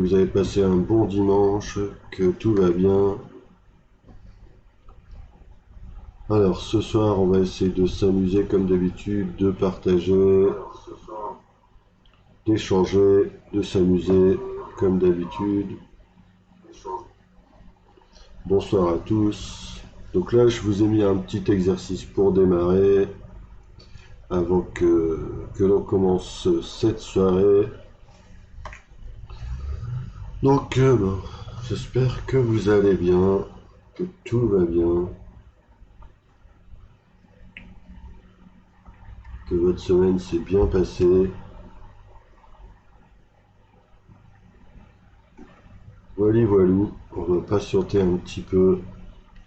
Vous avez passé un bon dimanche, que tout va bien. Alors ce soir, on va essayer de s'amuser comme d'habitude, de partager, d'échanger, de s'amuser comme d'habitude. Bonsoir à tous. Donc là, je vous ai mis un petit exercice pour démarrer avant que l'on commence cette soirée. Donc, bon, j'espère que vous allez bien, que tout va bien, que votre semaine s'est bien passée. Voilà, voilou, on va patienter un petit peu,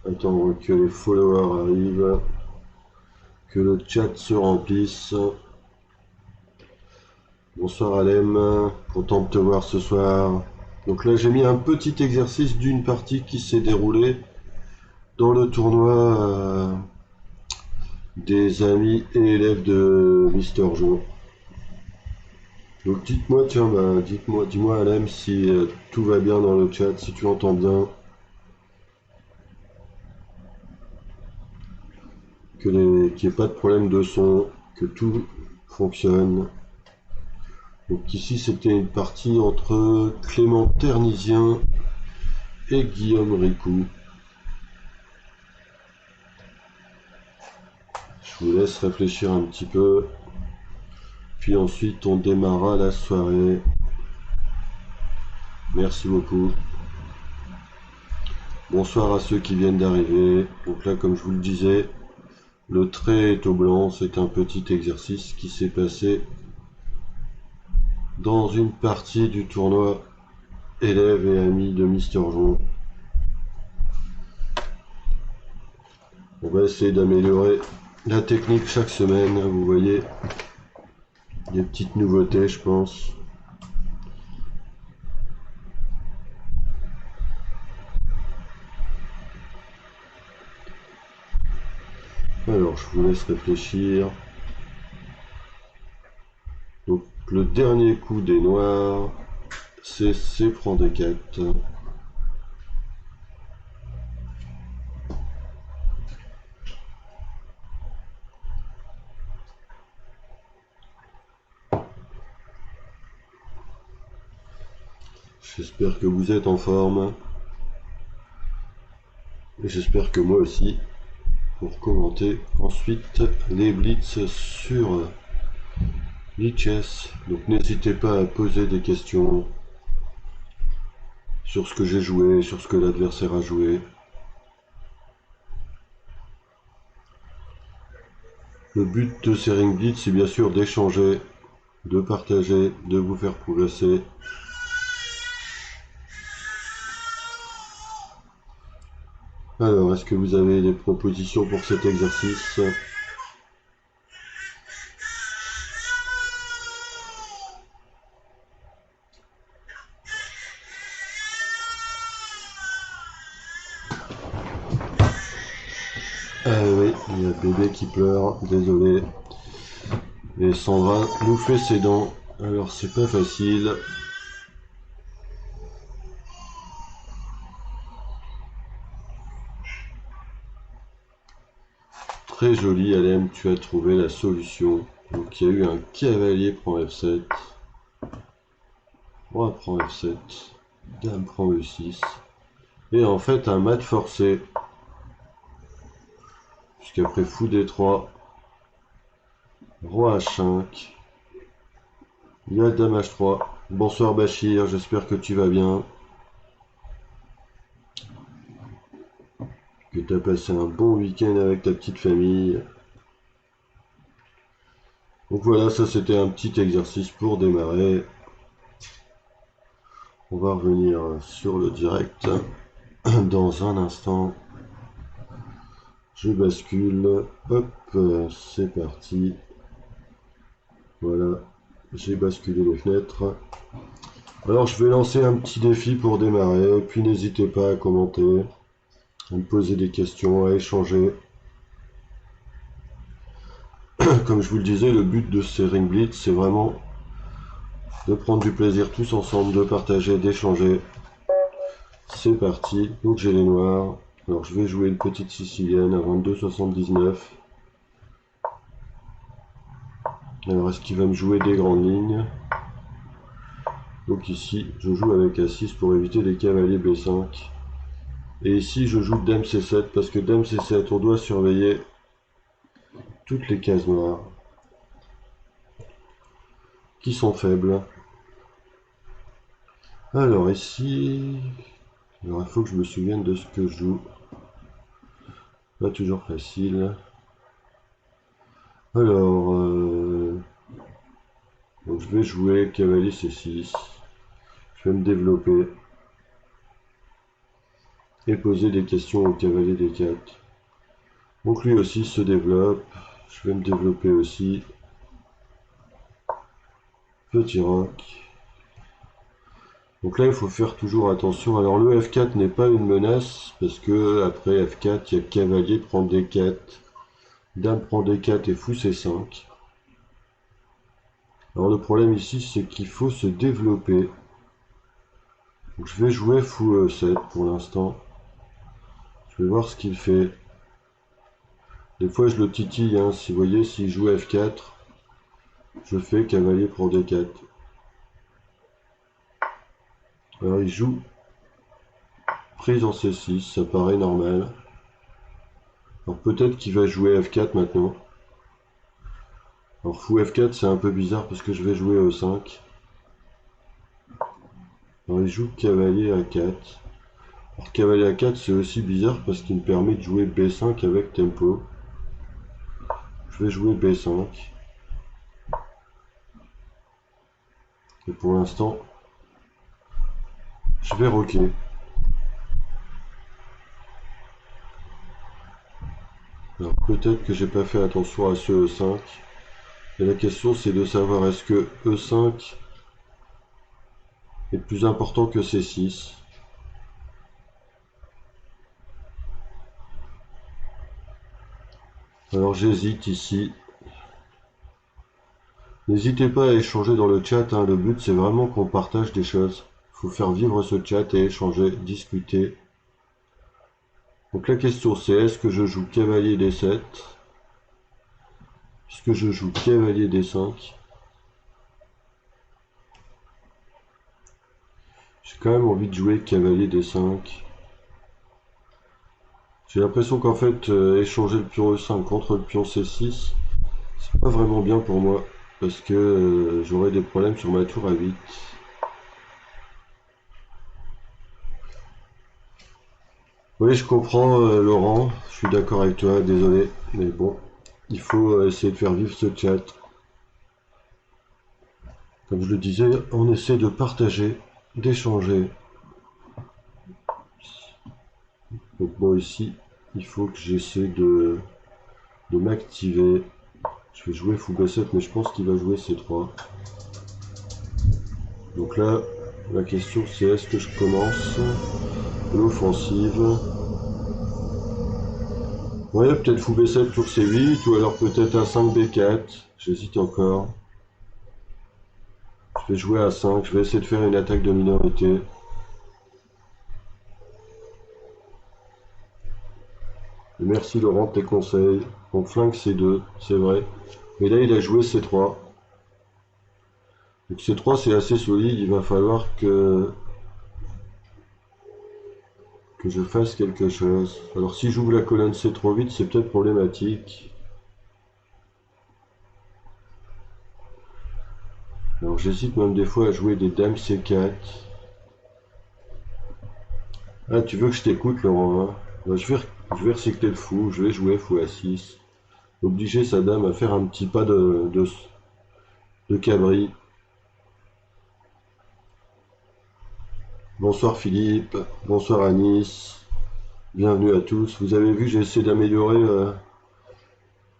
attendre que les followers arrivent, que le chat se remplisse. Bonsoir Alem, content de te voir ce soir. Donc là j'ai mis un petit exercice d'une partie qui s'est déroulée dans le tournoi des amis et élèves de Mister Joe. Donc dites-moi, tiens, dis-moi Alem si tout va bien dans le chat, si tu entends bien, qu'il n'y ait pas de problème de son, que tout fonctionne. Donc ici c'était une partie entre Clément Ternisien et Guillaume Ricou. Je vous laisse réfléchir un petit peu. Puis ensuite on démarrera la soirée. Merci beaucoup. Bonsoir à ceux qui viennent d'arriver. Donc là comme je vous le disais, le trait est au blanc. C'est un petit exercice qui s'est passé dans une partie du tournoi élèves et amis de Mister Jon. On va essayer d'améliorer la technique chaque semaine. Vous voyez, des petites nouveautés je pense. Alors je vous laisse réfléchir. Donc le dernier coup des noirs, c'est C prend des 4. J'espère que vous êtes en forme. Et j'espère que moi aussi. Pour commenter ensuite les blitz sur Lichess. Donc n'hésitez pas à poser des questions sur ce que j'ai joué, sur ce que l'adversaire a joué. Le but de ces ring blitz, c'est bien sûr d'échanger, de partager, de vous faire progresser. Alors, est-ce que vous avez des propositions pour cet exercice ? Oui, il y a bébé qui pleure, désolé. Et Sandra nous fait ses dents, alors c'est pas facile. Très joli, Alem, tu as trouvé la solution. Donc il y a eu un cavalier prend F7. Roi prend F7. Dame prend E6. Et en fait un mat forcé. Puisqu'après fou D3. Roi H5. Il y a Dame H3. Bonsoir Bachir, j'espère que tu vas bien. Que tu as passé un bon week-end avec ta petite famille. Donc voilà, ça c'était un petit exercice pour démarrer. On va revenir sur le direct dans un instant. Je bascule. Hop, c'est parti. Voilà, j'ai basculé les fenêtres. Alors je vais lancer un petit défi pour démarrer. Puis n'hésitez pas à commenter, à me poser des questions, à échanger. Comme je vous le disais, le but de ces ring blitz, c'est vraiment de prendre du plaisir tous ensemble, de partager, d'échanger. C'est parti. Donc j'ai les noirs. Alors je vais jouer une petite sicilienne à 22,79. Alors est-ce qu'il va me jouer des grandes lignes? Donc ici je joue avec A6 pour éviter les cavaliers B5. Et ici je joue Dame C7 parce que Dame C7 on doit surveiller toutes les cases noires qui sont faibles. Alors ici, alors il faut que je me souvienne de ce que je joue. Pas toujours facile. Alors, donc je vais jouer cavalier C6. Je vais me développer et poser des questions au cavalier D4. Donc lui aussi se développe. Je vais me développer aussi. Petit roc. Donc là, il faut faire toujours attention. Alors le F4 n'est pas une menace parce que après F4, il y a cavalier prend D4, dame prend D4 et fou C5. Alors le problème ici, c'est qu'il faut se développer. Donc je vais jouer fou E7 pour l'instant. Je vais voir ce qu'il fait. Des fois je le titille, hein. Si vous voyez, s'il joue F4, je fais cavalier prend D4. Alors il joue prise en C6, ça paraît normal. Alors peut-être qu'il va jouer F4 maintenant. Alors fou F4 c'est un peu bizarre parce que je vais jouer E5. Alors il joue cavalier A4. Alors cavalier A4 c'est aussi bizarre parce qu'il me permet de jouer B5 avec tempo. Je vais jouer B5. Et pour l'instant, je vais roquer. Alors peut-être que j'ai pas fait attention à ce E5. Et la question c'est de savoir est-ce que E5 est plus important que C6. Alors j'hésite ici. N'hésitez pas à échanger dans le chat, hein. Le but c'est vraiment qu'on partage des choses. Il faut faire vivre ce chat et échanger, discuter. Donc la question c'est est-ce que je joue cavalier D7? Est-ce que je joue cavalier D5? J'ai quand même envie de jouer cavalier D5. J'ai l'impression qu'en fait, échanger le pion E5 contre le pion C6, c'est pas vraiment bien pour moi. Parce que j'aurai des problèmes sur ma tour A8. Oui, je comprends Laurent, je suis d'accord avec toi, désolé. Mais bon, il faut essayer de faire vivre ce chat. Comme je le disais, on essaie de partager, d'échanger. Donc moi ici, il faut que j'essaie de m'activer. Je vais jouer fou B7, mais je pense qu'il va jouer C3. Donc là, la question c'est est-ce que je commence l'offensive? Ouais, peut-être fou B7 tour C8, ou alors peut-être A5 B4. J'hésite encore. Je vais jouer A5, je vais essayer de faire une attaque de minorité. Et merci Laurent de tes conseils. On flingue C2, c'est vrai. Mais là, il a joué C3. Donc C3, c'est assez solide. Il va falloir que je fasse quelque chose. Alors si j'ouvre la colonne C trop vite, c'est peut-être problématique. Alors j'hésite même des fois à jouer des dames C4. Ah, tu veux que je t'écoute, Laurent, hein? Bah, je vais recycler le fou, je vais jouer fou A6. Obliger sa dame à faire un petit pas de cabri. Bonsoir Philippe, bonsoir Anis, bienvenue à tous. Vous avez vu, j'ai essayé d'améliorer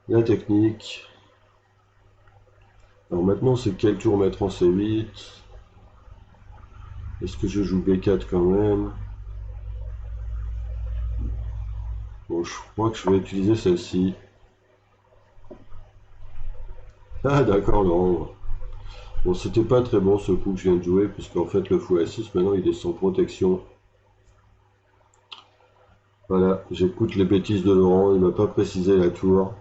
la technique. Alors maintenant, c'est quel tour mettre en C8? Est-ce que je joue B4 quand même? Bon, je crois que je vais utiliser celle-ci. Ah d'accord, Laurent. Bon, c'était pas très bon ce coup que je viens de jouer, puisqu'en fait le fou A6, maintenant il est sans protection. Voilà, j'écoute les bêtises de Laurent, il m'a pas précisé la tour.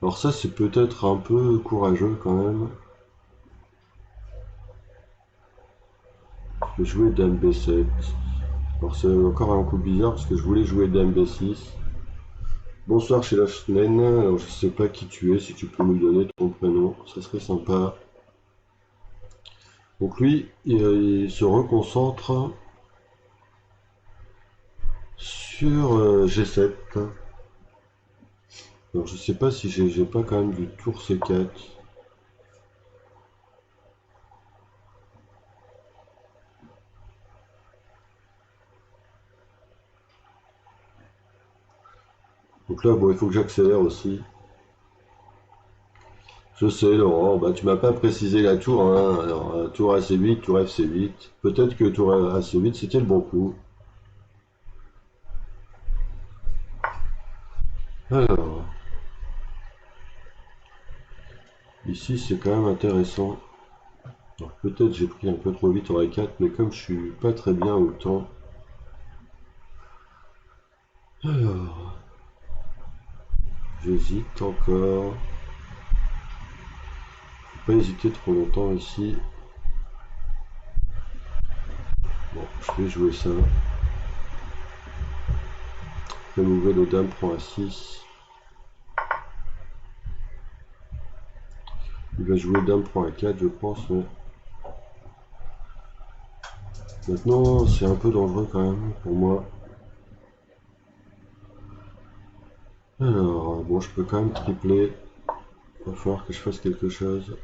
Alors ça, c'est peut-être un peu courageux quand même. Je vais jouer Dame B7. Alors c'est encore un coup bizarre, parce que je voulais jouer Dame B6. Bonsoir chez la Schneen, alors je sais pas qui tu es, si tu peux me donner ton prénom, ça serait sympa. Donc lui, il se reconcentre sur G7. Alors je sais pas si j'ai pas quand même du tour C4. Donc là, bon, il faut que j'accélère aussi. Je sais, Laurent, bah, tu m'as pas précisé la tour, hein. Alors, tour AC8, tour FC8. Peut-être que tour AC8, c'était le bon coup. Alors, ici, c'est quand même intéressant. Alors, peut-être j'ai pris un peu trop vite en A4, mais comme je suis pas très bien au temps. Alors, j'hésite encore. Faut pas hésiter trop longtemps ici. Bon, je vais jouer ça. Le nouvel au dame prend A6. Il va jouer dame prend A4, je pense. Mais... maintenant, c'est un peu dangereux quand même pour moi. Alors, bon, je peux quand même tripler. Il va falloir que je fasse quelque chose.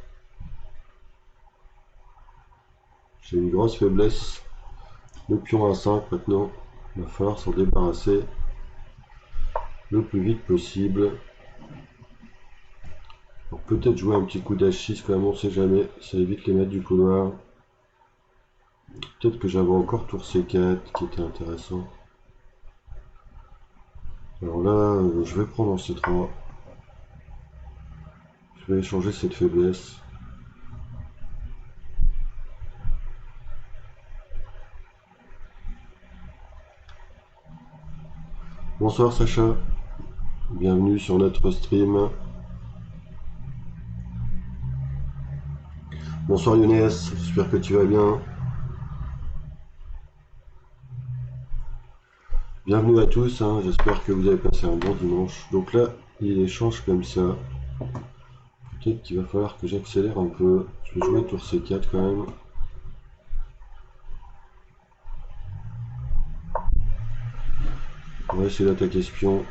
J'ai une grosse faiblesse. Le pion A5 maintenant. Il va falloir s'en débarrasser le plus vite possible. Peut-être jouer un petit coup d'H6 quand même, on sait jamais. Ça évite les maîtres du couloir. Peut-être que j'avais encore tour C4 qui était intéressant. Alors là, je vais prendre en C3. Je vais échanger cette faiblesse. Bonsoir Sacha. Bienvenue sur notre stream. Bonsoir Younes, j'espère que tu vas bien. Bienvenue à tous, hein, j'espère que vous avez passé un bon dimanche. Donc là, il échange comme ça. Peut-être qu'il va falloir que j'accélère un peu. Je vais jouer tour C4 quand même. On va essayer d'attaquer espion.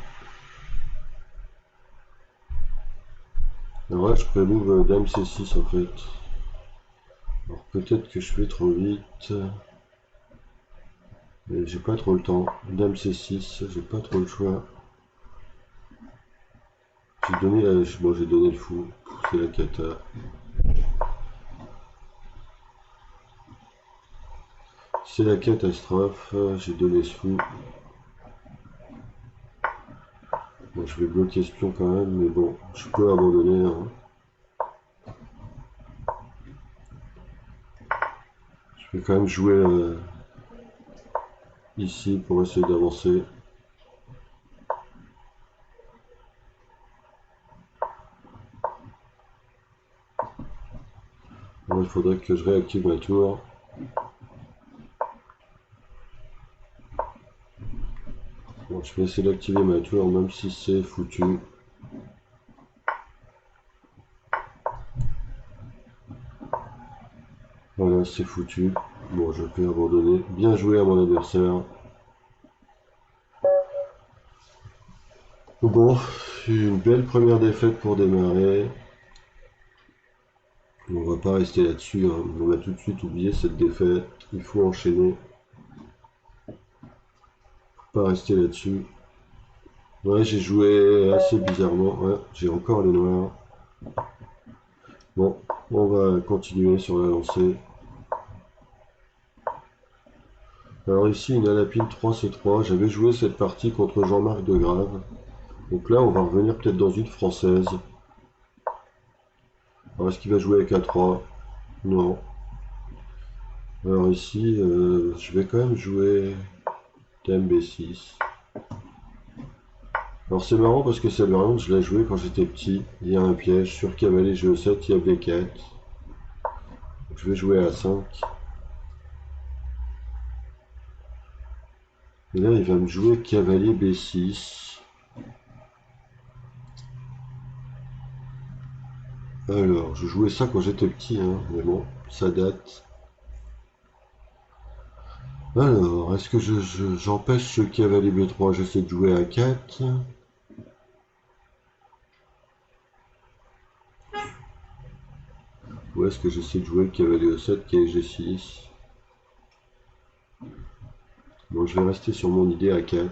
Alors là, je prémove dame C6 en fait. Alors peut-être que je fais trop vite. Mais j'ai pas trop le temps. Dame C6, j'ai pas trop le choix. J'ai donné la... bon, j'ai donné le fou. C'est la cata. C'est la catastrophe. J'ai donné ce fou. Bon, je vais bloquer espion quand même, mais bon, je peux abandonner. Hein. Je vais quand même jouer ici pour essayer d'avancer. Bon, il faudrait que je réactive ma tour. Bon, je vais essayer d'activer ma tour, même si c'est foutu. Voilà, c'est foutu. Bon, je peux abandonner. Bien joué à mon adversaire. Bon, une belle première défaite pour démarrer. On va pas rester là-dessus, hein. On va tout de suite oublier cette défaite. Il faut enchaîner. Pas rester là-dessus. Ouais, j'ai joué assez bizarrement. Ouais, j'ai encore les noirs. Bon, on va continuer sur la lancée. Alors ici, une Alapine 3C3. J'avais joué cette partie contre Jean-Marc Degrave. Donc là, on va revenir peut-être dans une française. Alors est-ce qu'il va jouer avec A3? Non. Alors ici, je vais quand même jouer Dame B6. Alors c'est marrant parce que cette variante, je l'ai joué quand j'étais petit. Il y a un piège sur cavalier G7, il y a B4. Donc, je vais jouer A5. Et là, il va me jouer cavalier B6. Alors, je jouais ça quand j'étais petit, hein, mais bon, ça date. Alors, est-ce que j'empêche ce cavalier B3? J'essaie de jouer A4. Ou est-ce que j'essaie de jouer le cavalier E7 qui est G6? Bon, je vais rester sur mon idée A4.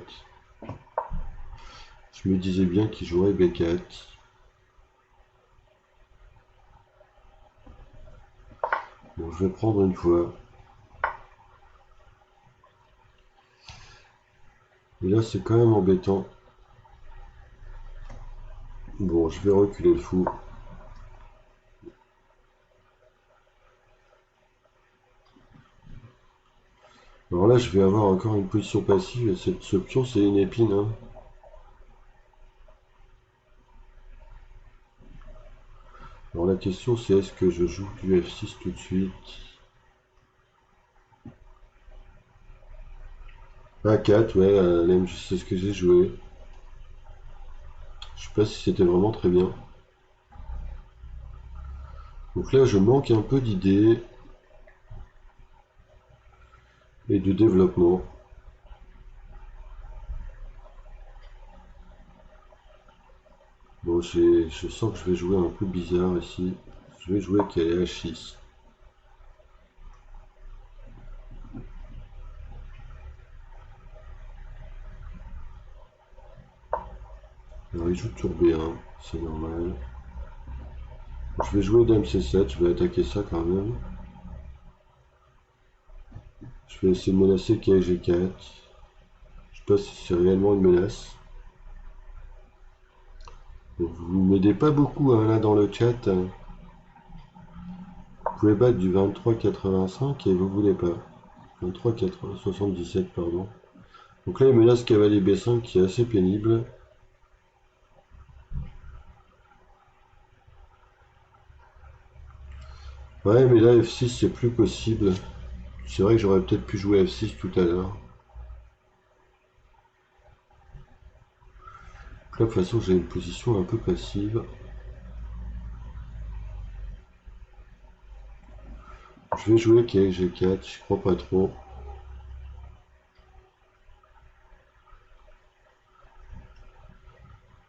Je me disais bien qu'il jouerait B4. Bon, je vais prendre une fois. Et là, c'est quand même embêtant. Bon, je vais reculer le fou. Alors là, je vais avoir encore une position passive. Et ce pion, c'est une épine, hein. Alors la question, c'est est-ce que je joue du F6 tout de suite? A4, ouais, c'est ce que j'ai joué. Je sais pas si c'était vraiment très bien. Donc là, je manque un peu d'idées et de développement. Bon, je sens que je vais jouer un peu bizarre ici. Je vais jouer est H6. Alors il joue tour B1, c'est normal. Je vais jouer Dame C7, je vais attaquer ça quand même. Je vais essayer de menacer G4. Je sais pas si c'est réellement une menace. Donc, vous m'aidez pas beaucoup hein, là dans le chat. Vous pouvez battre du 23,85 et vous voulez pas. 23,77 pardon. Donc là il menace cavalier B5 qui est assez pénible. Ouais mais là F6 c'est plus possible. C'est vrai que j'aurais peut-être pu jouer F6 tout à l'heure. Là, de toute façon, j'ai une position un peu passive. Je vais jouer G4, je crois pas trop.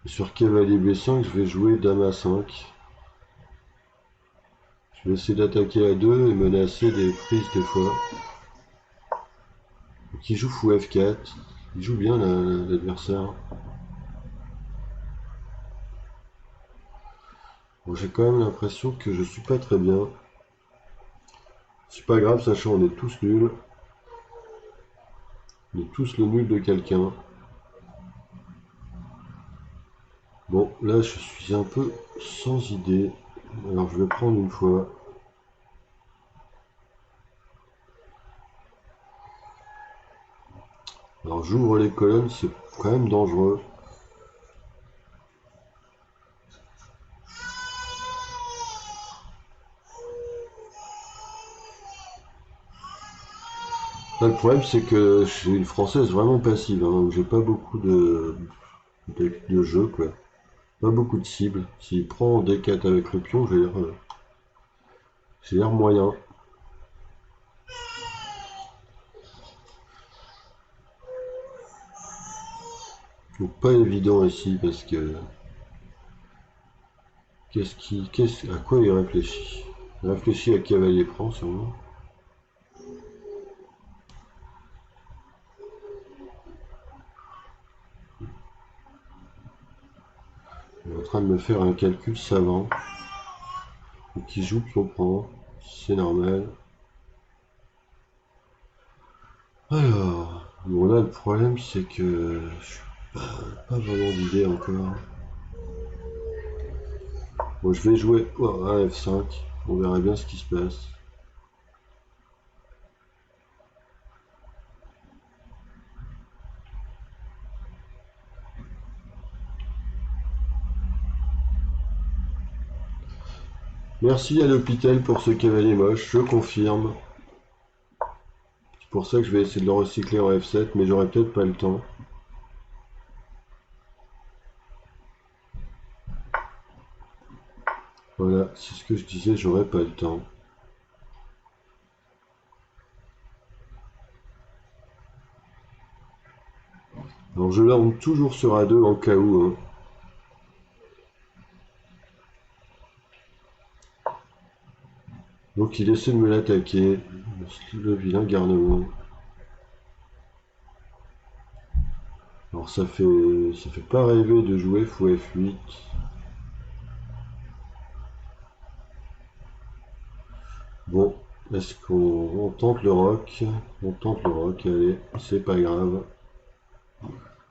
Et sur cavalier B5, je vais jouer Dame A5. Je vais essayer d'attaquer à 2 et menacer des prises des fois. Donc il joue fou F4. Il joue bien l'adversaire. Bon, j'ai quand même l'impression que je suis pas très bien. C'est pas grave, sachant on est tous nuls. On est tous le nul de quelqu'un. Bon, là je suis un peu sans idée. Alors je vais prendre une fois. Alors j'ouvre les colonnes, c'est quand même dangereux. Là, le problème c'est que je suis une française vraiment passive, hein, donc j'ai pas beaucoup de jeux quoi. Pas beaucoup de cibles. S'il prend D4 avec le pion, j'ai l'air moyen. Donc pas évident ici parce que à quoi il réfléchit? Il réfléchit à cavalier prend sûrement. Il est en train de me faire un calcul savant. Donc il joue pion prend, c'est normal. Alors, bon là le problème c'est que je suis pas vraiment d'idée encore. Bon, je vais jouer à F5. On verra bien ce qui se passe. Merci à l'hôpital pour ce cavalier moche, je confirme. C'est pour ça que je vais essayer de le recycler en F7, mais j'aurai peut-être pas le temps. Voilà, c'est ce que je disais, j'aurai pas le temps. Alors je lance toujours sur A2 en cas où. Hein. Donc il essaie de me l'attaquer, le vilain garnement. Alors ça fait pas rêver de jouer fou F8. Bon, est-ce qu'on tente le roc? On tente le roc, allez, c'est pas grave.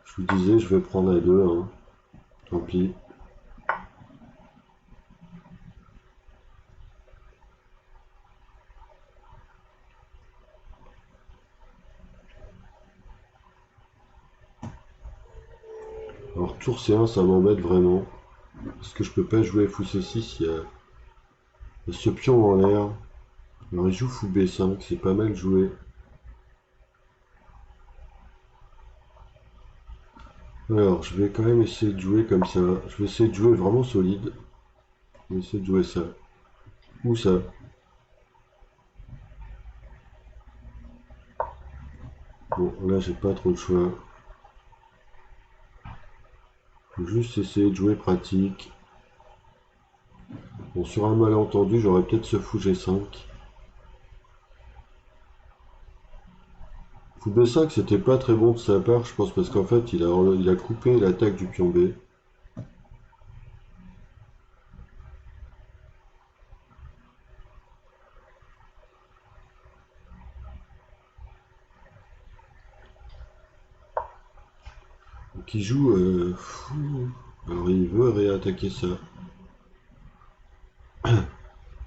Je vous disais, je vais prendre A2, hein. Tant pis. Alors tour C1, ça m'embête vraiment. Parce que je peux pas jouer fou C6, il y a ce pion en l'air. Alors il joue fou B5, c'est pas mal joué. Alors je vais quand même essayer de jouer comme ça. Je vais essayer de jouer vraiment solide. Je vais essayer de jouer ça. Ou ça. Bon, là j'ai pas trop de choix. Faut juste essayer de jouer pratique. Bon, sur un malentendu, j'aurais peut-être ce fou G5. Fou B5, c'était pas très bon de sa part, je pense, parce qu'en fait, il a coupé l'attaque du pion B. Donc il joue fou. Alors il veut réattaquer ça.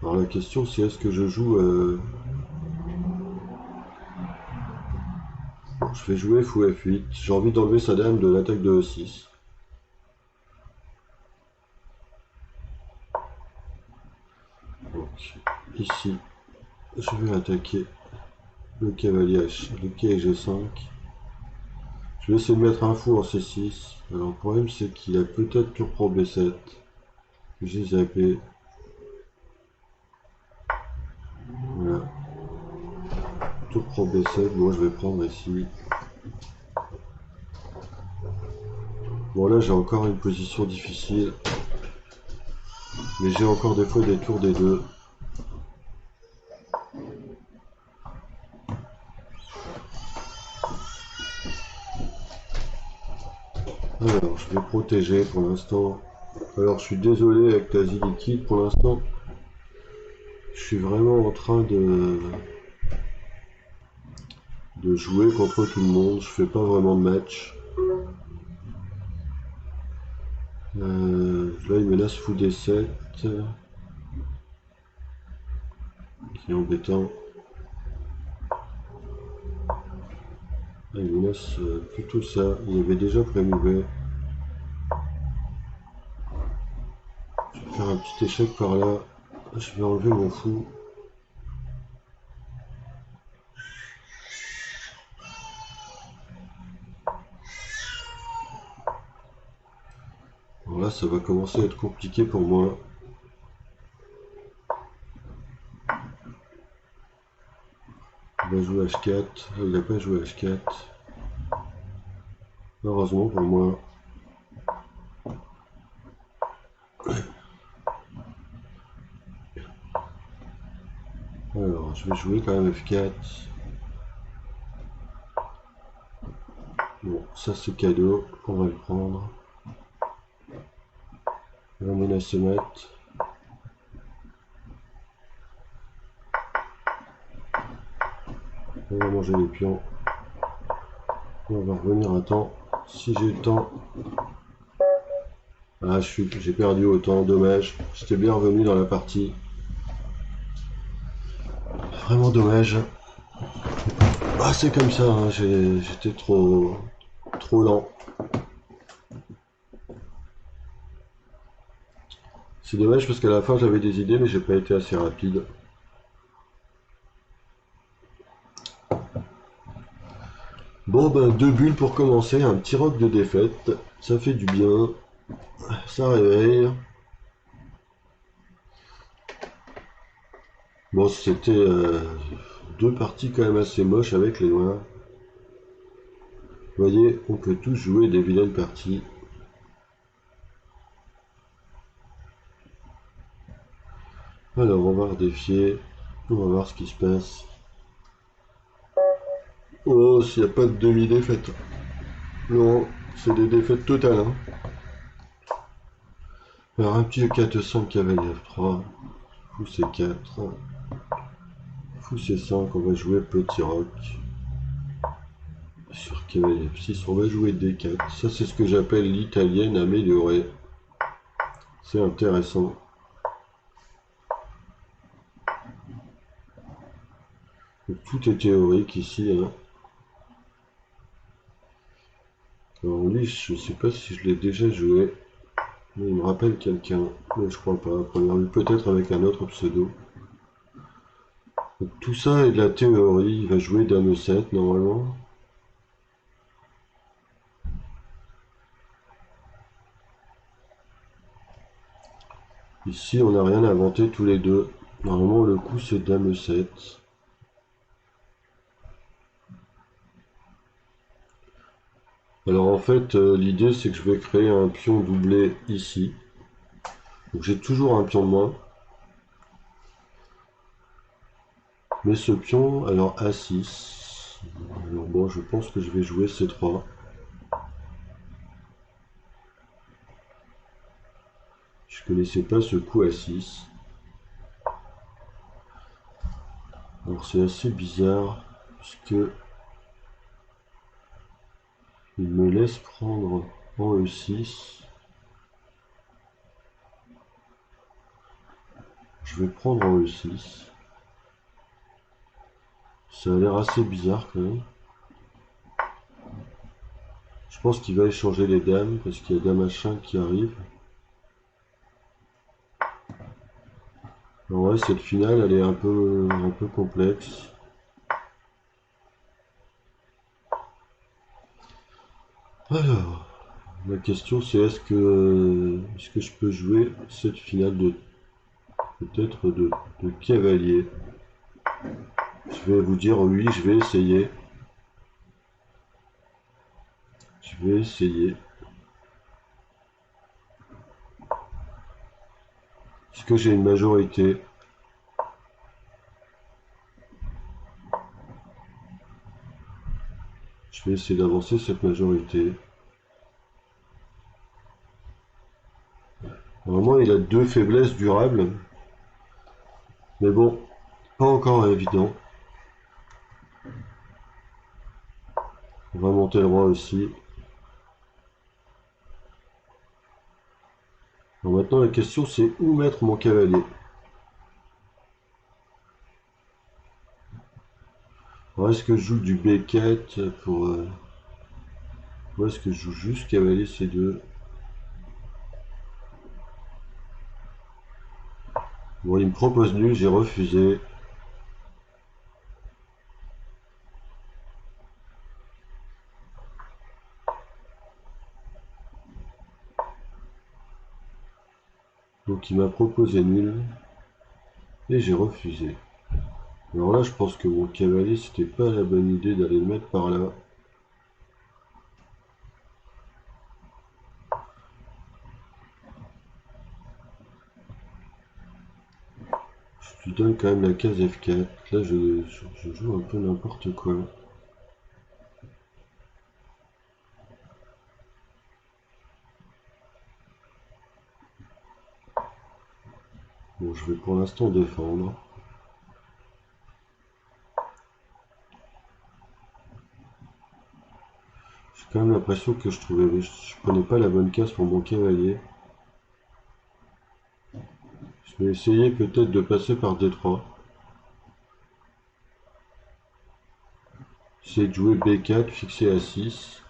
Alors la question c'est est-ce que je joue... Bon, je vais jouer fou F8. J'ai envie d'enlever sa dame de l'attaque de E6. Donc ici, je vais attaquer le cavalier H, le quai G5. Je vais essayer de mettre un fou en C6. Alors le problème c'est qu'il a peut-être tour pro B7. Que j'ai zappé. Voilà. Tour pro B7, moi je vais prendre ici. Bon là j'ai encore une position difficile. Mais j'ai encore des fois des tours des deux. Alors je vais protéger pour l'instant. Alors je suis désolé avec l'Asie liquide pour l'instant. Je suis vraiment en train de jouer contre tout le monde. Je fais pas vraiment de match. Là il menace fou D7. Qui est embêtant. Ah, il menace plutôt ça. Il avait déjà prémouvé. Je vais faire un petit échec par là. Je vais enlever mon fou. Alors là ça va commencer à être compliqué pour moi. Il va jouer H4. Il n'a pas joué H4. Heureusement pour moi. Alors, je vais jouer quand même F4. Bon, ça c'est cadeau. On va le prendre. On menace ce mat. On va manger les pions. On va revenir à temps. Si j'ai le temps. Ah, j'ai perdu autant, dommage. J'étais bien revenu dans la partie. Vraiment dommage. Ah, c'est comme ça, hein, j'étais trop lent. C'est dommage parce qu'à la fin j'avais des idées, mais j'ai pas été assez rapide. Bon, ben, deux bulles pour commencer, un petit rock de défaite. Ça fait du bien, ça réveille. Bon, c'était deux parties quand même assez moches avec les noirs. Vous voyez, on peut tous jouer des vilaines parties. Alors, on va redéfier. On va voir ce qui se passe. Oh, s'il n'y a pas de demi-défaite. Non, c'est des défaites totales. Hein. Alors, un petit E4-5 cavalier F3. Fou C4. Fou C5, on va jouer petit roc. Sur cavalier F6, on va jouer D4. Ça, c'est ce que j'appelle l'italienne améliorée. C'est intéressant. Donc, tout est théorique ici. Hein. Alors lui, je sais pas si je l'ai déjà joué. Mais il me rappelle quelqu'un. Mais je crois pas. À première vue, peut-être avec un autre pseudo. Donc, tout ça est de la théorie. Il va jouer Dame 7 normalement. Ici, on n'a rien inventé tous les deux. Normalement, le coup, c'est Dame 7. Alors en fait, l'idée, c'est que je vais créer un pion doublé ici. Donc j'ai toujours un pion de moins. Mais ce pion, alors A6. Alors bon, je pense que je vais jouer C3. Je connaissais pas ce coup A6. Alors c'est assez bizarre, puisque il me laisse prendre en E6. Je vais prendre en E6. Ça a l'air assez bizarre quand même. Je pense qu'il va échanger les dames, parce qu'il y a Dame H5 qui arrive. En vrai, cette finale, elle est un peu complexe. Alors, la question c'est est-ce que je peux jouer cette finale de peut-être de cavalier. Je vais vous dire oui, je vais essayer. Je vais essayer. Est-ce que j'ai une majorité? Je vais essayer d'avancer cette majorité. Normalement, il a deux faiblesses durables. Mais bon, pas encore évident. On va monter le roi aussi. Alors maintenant, la question c'est où mettre mon cavalier. Alors, est-ce que je joue du B4 pour... ou est-ce que je joue juste cavalier C2? Bon, il me propose nul, j'ai refusé. Donc il m'a proposé nul et j'ai refusé. Alors là, je pense que mon cavalier, c'était pas la bonne idée d'aller le mettre par là. Je lui donne quand même la case F4. Là, je joue un peu n'importe quoi. Bon, je vais pour l'instant défendre. J'ai quand même l'impression que je prenais pas la bonne case pour mon cavalier. Je vais essayer peut-être de passer par D3. Essayer de jouer B4, fixé à 6.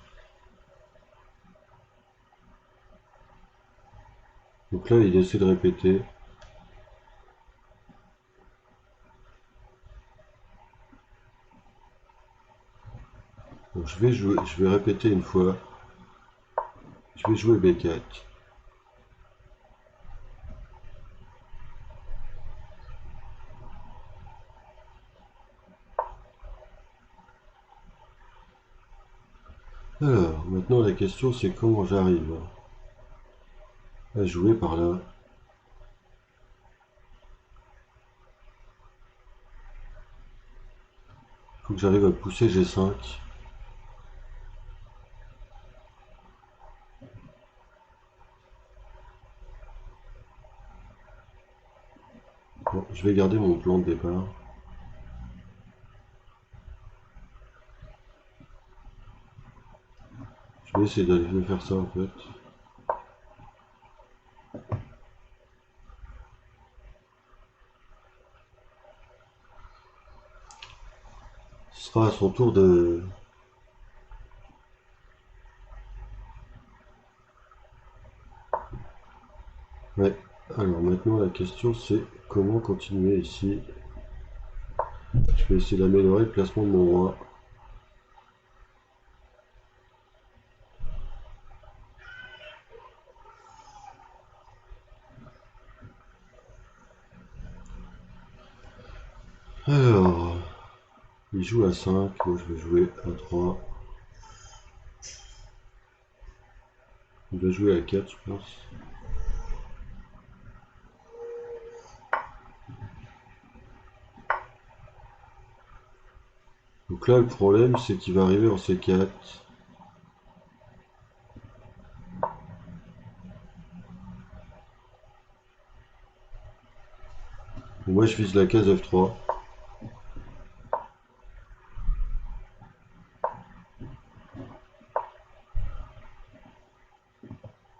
Donc là, il essaie de répéter. Donc je vais répéter une fois. Je vais jouer B4. Alors, maintenant la question c'est comment j'arrive à jouer par là. Il faut que j'arrive à pousser G5. Bon, je vais garder mon plan de départ. Je vais essayer de faire ça en fait. Ce sera à son tour de... Ouais. Alors maintenant la question c'est comment continuer ici. Je vais essayer d'améliorer le placement de mon roi. Alors, il joue à 5, moi je vais jouer à 3. Il va jouer à 4 je pense. Donc là le problème c'est qu'il va arriver en C4. Bon, moi je vise la case F3.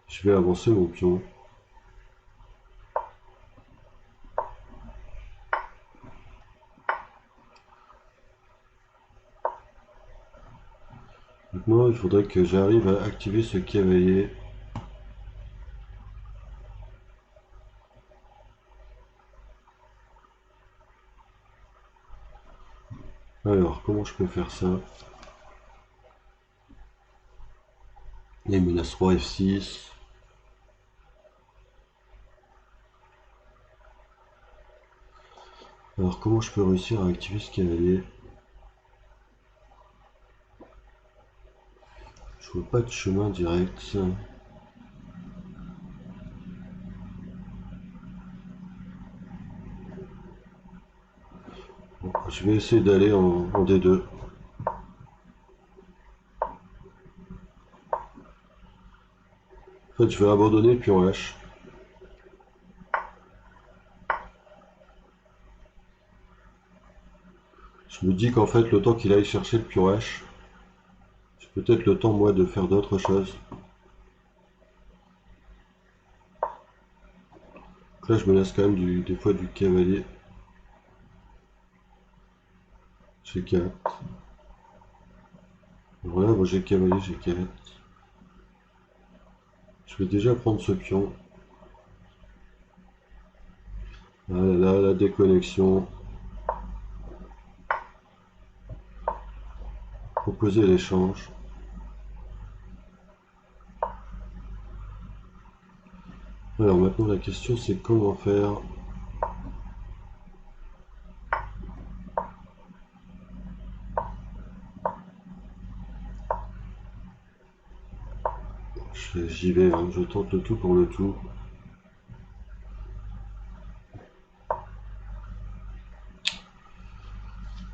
Je vais avancer mon pion. Maintenant, il faudrait que j'arrive à activer ce cavalier. Alors, comment je peux faire ça? Il menace roi F6. Alors, comment je peux réussir à activer ce cavalier? Je vois pas de chemin direct. Bon, je vais essayer d'aller en D2. En fait, je vais abandonner le pion H. Je me dis qu'en fait, le temps qu'il aille chercher le pion H, j'ai peut-être le temps, moi, de faire d'autres choses. Donc là, je me laisse quand même des fois du cavalier. G4. Voilà, moi j'ai cavalier, G4. Je vais déjà prendre ce pion. Ah là là, la déconnexion. Proposer l'échange. Alors maintenant la question c'est comment faire. J'y vais, hein, je tente le tout pour le tout.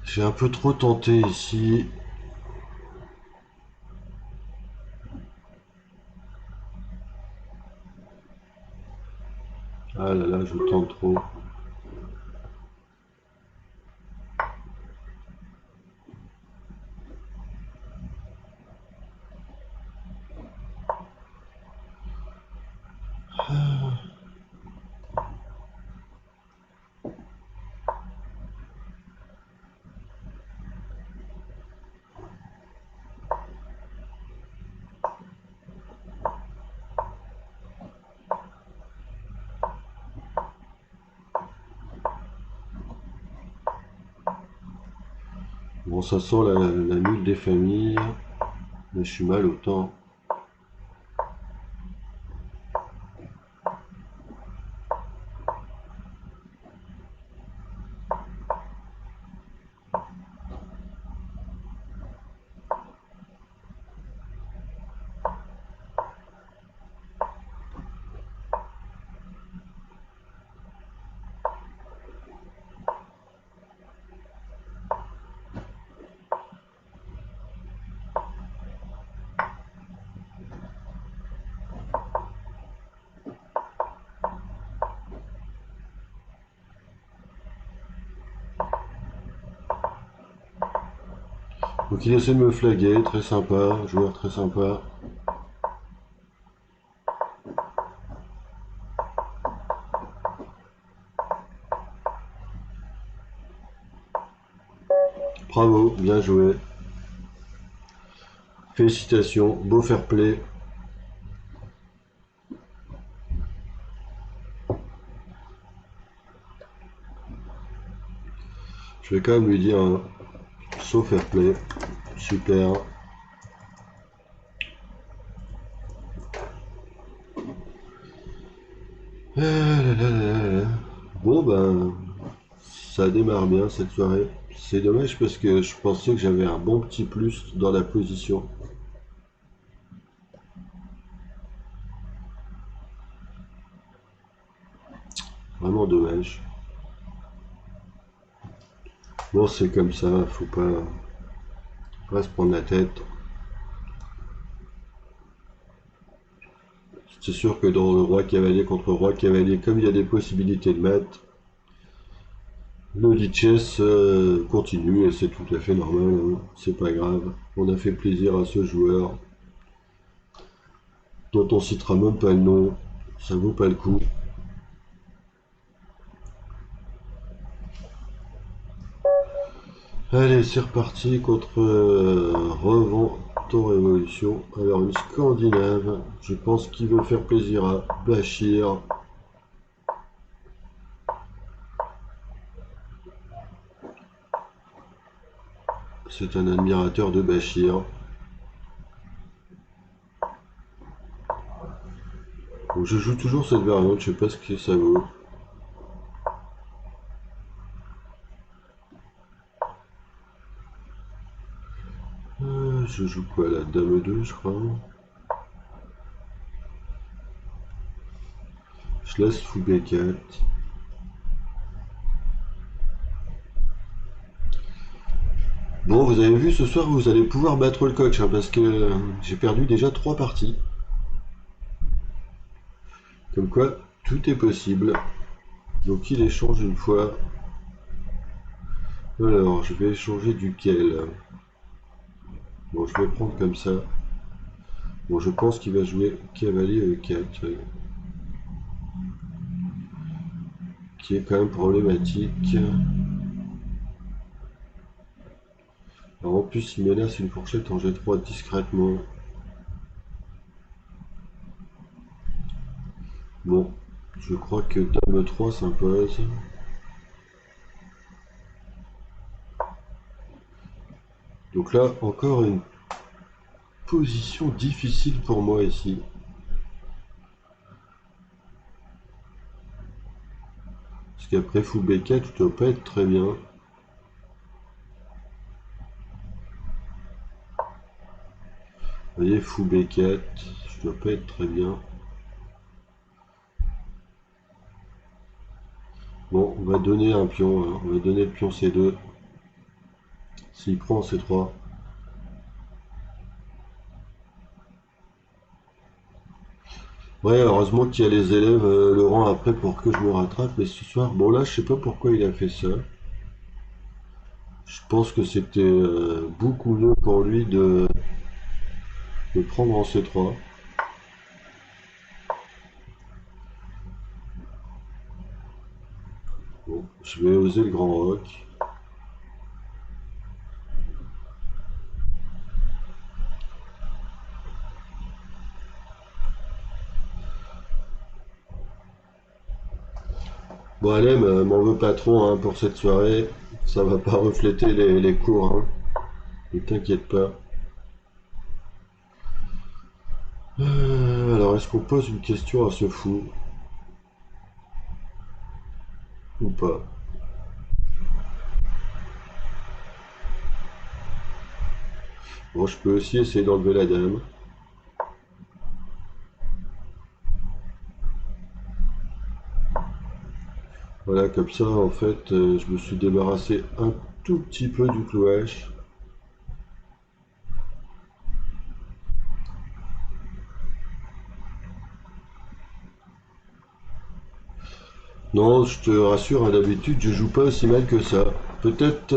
J'ai un peu trop tenté ici. Ah là là, je tente trop. Bon, ça sent la nulle des familles, mais je suis mal au temps. Donc il essaie de me flaguer, très sympa, joueur très sympa. Bravo, bien joué. Félicitations, beau fair play. Je vais quand même lui dire un saut fair play. Super. Bon ben, ça démarre bien cette soirée. C'est dommage parce que je pensais que j'avais un bon petit plus dans la position. Vraiment dommage. Bon, c'est comme ça, faut pas se prendre la tête. C'est sûr que dans le roi cavalier contre roi cavalier, comme il y a des possibilités de mettre, le lichess continue et c'est tout à fait normal, hein. C'est pas grave. On a fait plaisir à ce joueur dont on citera même pas le nom, ça vaut pas le coup. Allez, c'est reparti contre Reventon Révolution. Alors, une Scandinave. Je pense qu'il veut faire plaisir à Bachir. C'est un admirateur de Bachir. Donc, je joue toujours cette variante, je sais pas ce que ça vaut. Je joue quoi, la Dame 2, je crois. Je laisse fou B4. Bon, vous avez vu, ce soir, vous allez pouvoir battre le coach, hein, parce que j'ai perdu déjà 3 parties. Comme quoi, tout est possible. Donc il échange une fois. Alors, je vais échanger duquel? Bon, je vais prendre comme ça. Bon, je pense qu'il va jouer cavalier E4, qui est quand même problématique. Alors, en plus, il menace une fourchette en G3 discrètement. Bon, je crois que Dame 3 s'impose. Donc là, encore une position difficile pour moi ici. Parce qu'après fou B4, tu dois pas être très bien. Vous voyez, fou B4, je dois pas être très bien. Bon, on va donner un pion, hein. On va donner le pion C2. S'il prend C3. Ouais, heureusement qu'il y a les élèves, Laurent, après pour que je me rattrape. Mais ce soir, bon là, je sais pas pourquoi il a fait ça. Je pense que c'était beaucoup mieux pour lui de prendre en C3. Bon, je vais oser le grand roc. Bon allez, m'en veux pas trop, hein, pour cette soirée. Ça va pas refléter les cours, hein. Ne t'inquiète pas. Alors, est-ce qu'on pose une question à ce fou ou pas? Bon, je peux aussi essayer d'enlever la dame. Voilà, comme ça, en fait, je me suis débarrassé un tout petit peu du clouage. Non, je te rassure, hein, d'habitude, je joue pas aussi mal que ça. Peut-être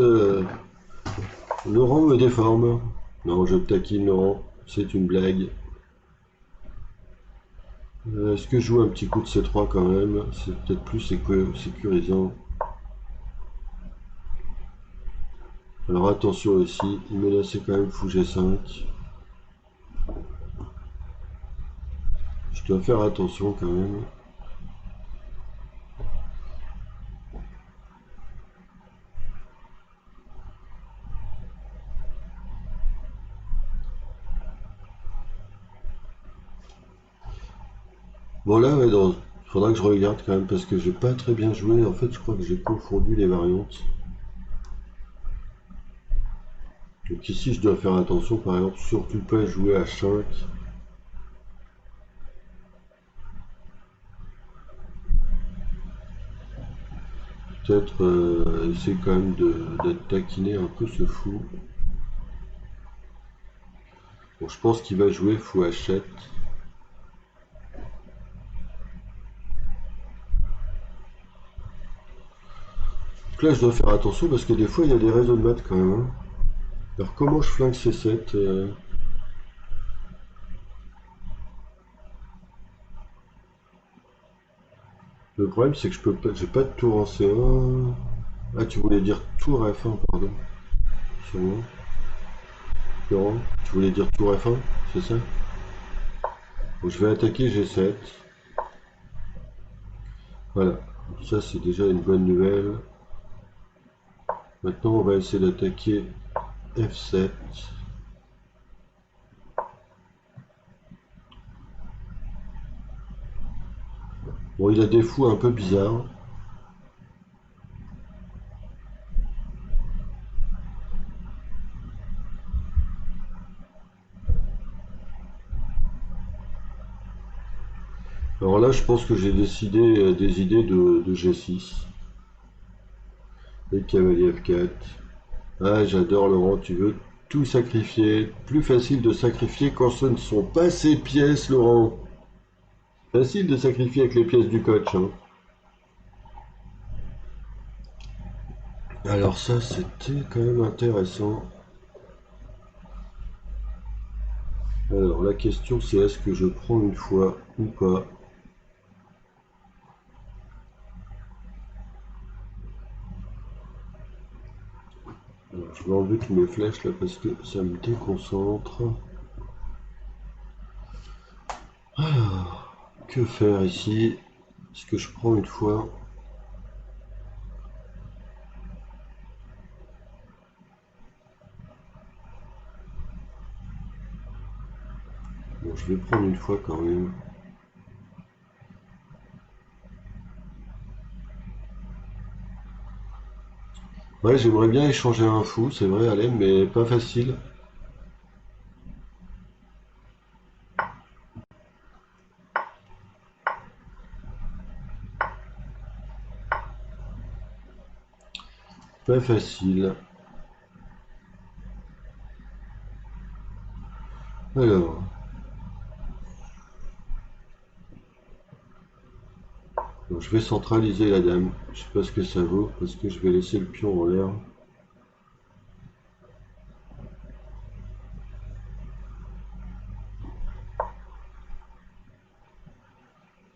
Laurent me déforme. Non, je taquine Laurent, c'est une blague. Est-ce que je joue un petit coup de C3 quand même? C'est peut-être plus sécurisant. Alors attention aussi, il me laissait quand même fou G5. Je dois faire attention quand même. Bon là, ouais, faudra que je regarde quand même parce que j'ai pas très bien joué. En fait, je crois que j'ai confondu les variantes. Donc ici, je dois faire attention, par exemple, surtout pas jouer à 5. Peut-être essayer quand même d'être taquiné un peu ce fou. Bon, je pense qu'il va jouer fou H7. Donc là, je dois faire attention parce que des fois, il y a des réseaux de maths quand même, hein. Alors comment je flingue C7 Le problème, c'est que je peux pas, j'ai pas de tour en C1. Ah, tu voulais dire tour F1, pardon. Sûrement. Laurent, tu voulais dire tour F1, c'est ça? Bon, je vais attaquer G7. Voilà. Ça, c'est déjà une bonne nouvelle. Maintenant, on va essayer d'attaquer F7. Bon, il a des fous un peu bizarres. Alors là, je pense que j'ai décidé des idées de G6. Et cavalier F4. Ah, j'adore Laurent, tu veux tout sacrifier. Plus facile de sacrifier quand ce ne sont pas ses pièces, Laurent. Facile de sacrifier avec les pièces du coach, hein. Alors ça, c'était quand même intéressant. Alors la question, c'est est-ce que je prends une fois ou pas? Alors, je vais enlever tous mes flèches là parce que ça me déconcentre. Alors, que faire ici? Est-ce que je prends une fois? Bon, je vais prendre une fois quand même. Ouais, j'aimerais bien échanger un fou, c'est vrai, Alain, mais pas facile. Pas facile. Alors, bon, je vais centraliser la dame. Je sais pas ce que ça vaut parce que je vais laisser le pion en l'air.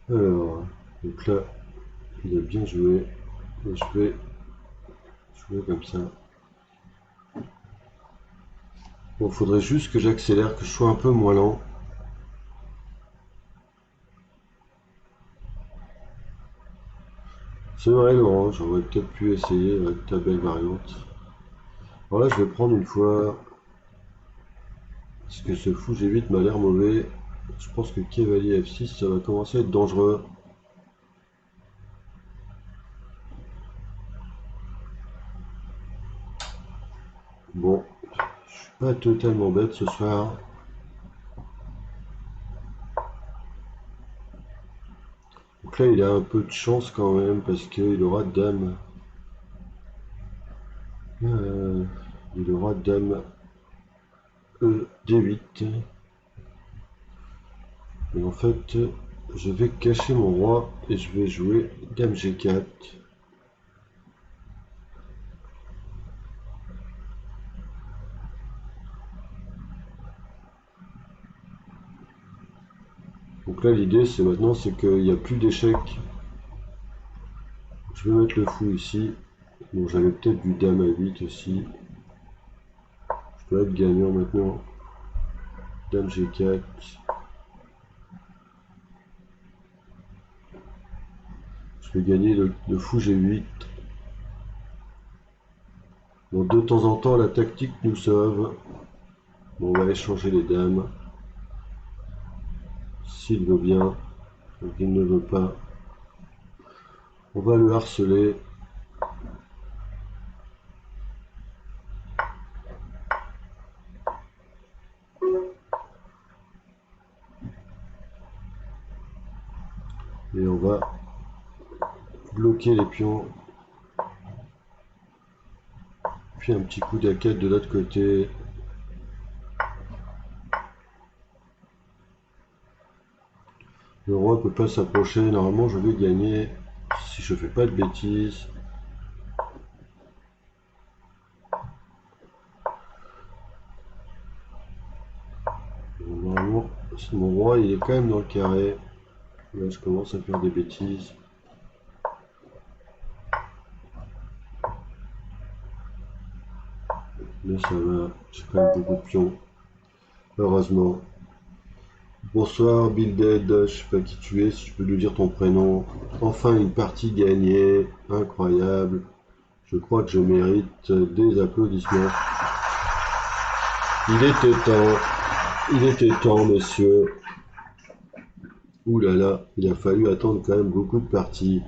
Alors, donc là, il a bien joué. Et je vais jouer comme ça. Bon, faudrait juste que j'accélère, que je sois un peu moins lent. C'est vrai, Laurent, j'aurais peut-être pu essayer avec ta belle variante. Alors là, je vais prendre une fois. Parce que ce fou G8 m'a l'air mauvais. Je pense que cavalier F6, ça va commencer à être dangereux. Bon, je suis pas totalement bête ce soir. Donc là, il a un peu de chance quand même parce qu'il aura dame. Euh, il aura dame D8. Et en fait, je vais cacher mon roi et je vais jouer dame G4. Donc là, l'idée, c'est maintenant, c'est qu'il n'y a plus d'échecs. Je vais mettre le fou ici. Bon, j'avais peut-être du dame à 8 aussi. Je dois être gagnant maintenant. Dame G4. Je vais gagner le fou G8. Bon, de temps en temps, la tactique nous sauve. Bon, on va échanger les dames. S'il veut bien. Donc il ne veut pas. On va le harceler. Et on va bloquer les pions. Puis un petit coup d'A4 de l'autre côté. Le roi peut pas s'approcher. Normalement, je vais gagner si je fais pas de bêtises. Normalement, mon roi, il est quand même dans le carré. Là, je commence à faire des bêtises. Mais ça va. J'ai quand même beaucoup de pions. Heureusement. Bonsoir Bill Dead, je sais pas qui tu es, si je peux nous dire ton prénom. Enfin une partie gagnée, incroyable. Je crois que je mérite des applaudissements. Il était temps, messieurs. Ouh là là, il a fallu attendre quand même beaucoup de parties.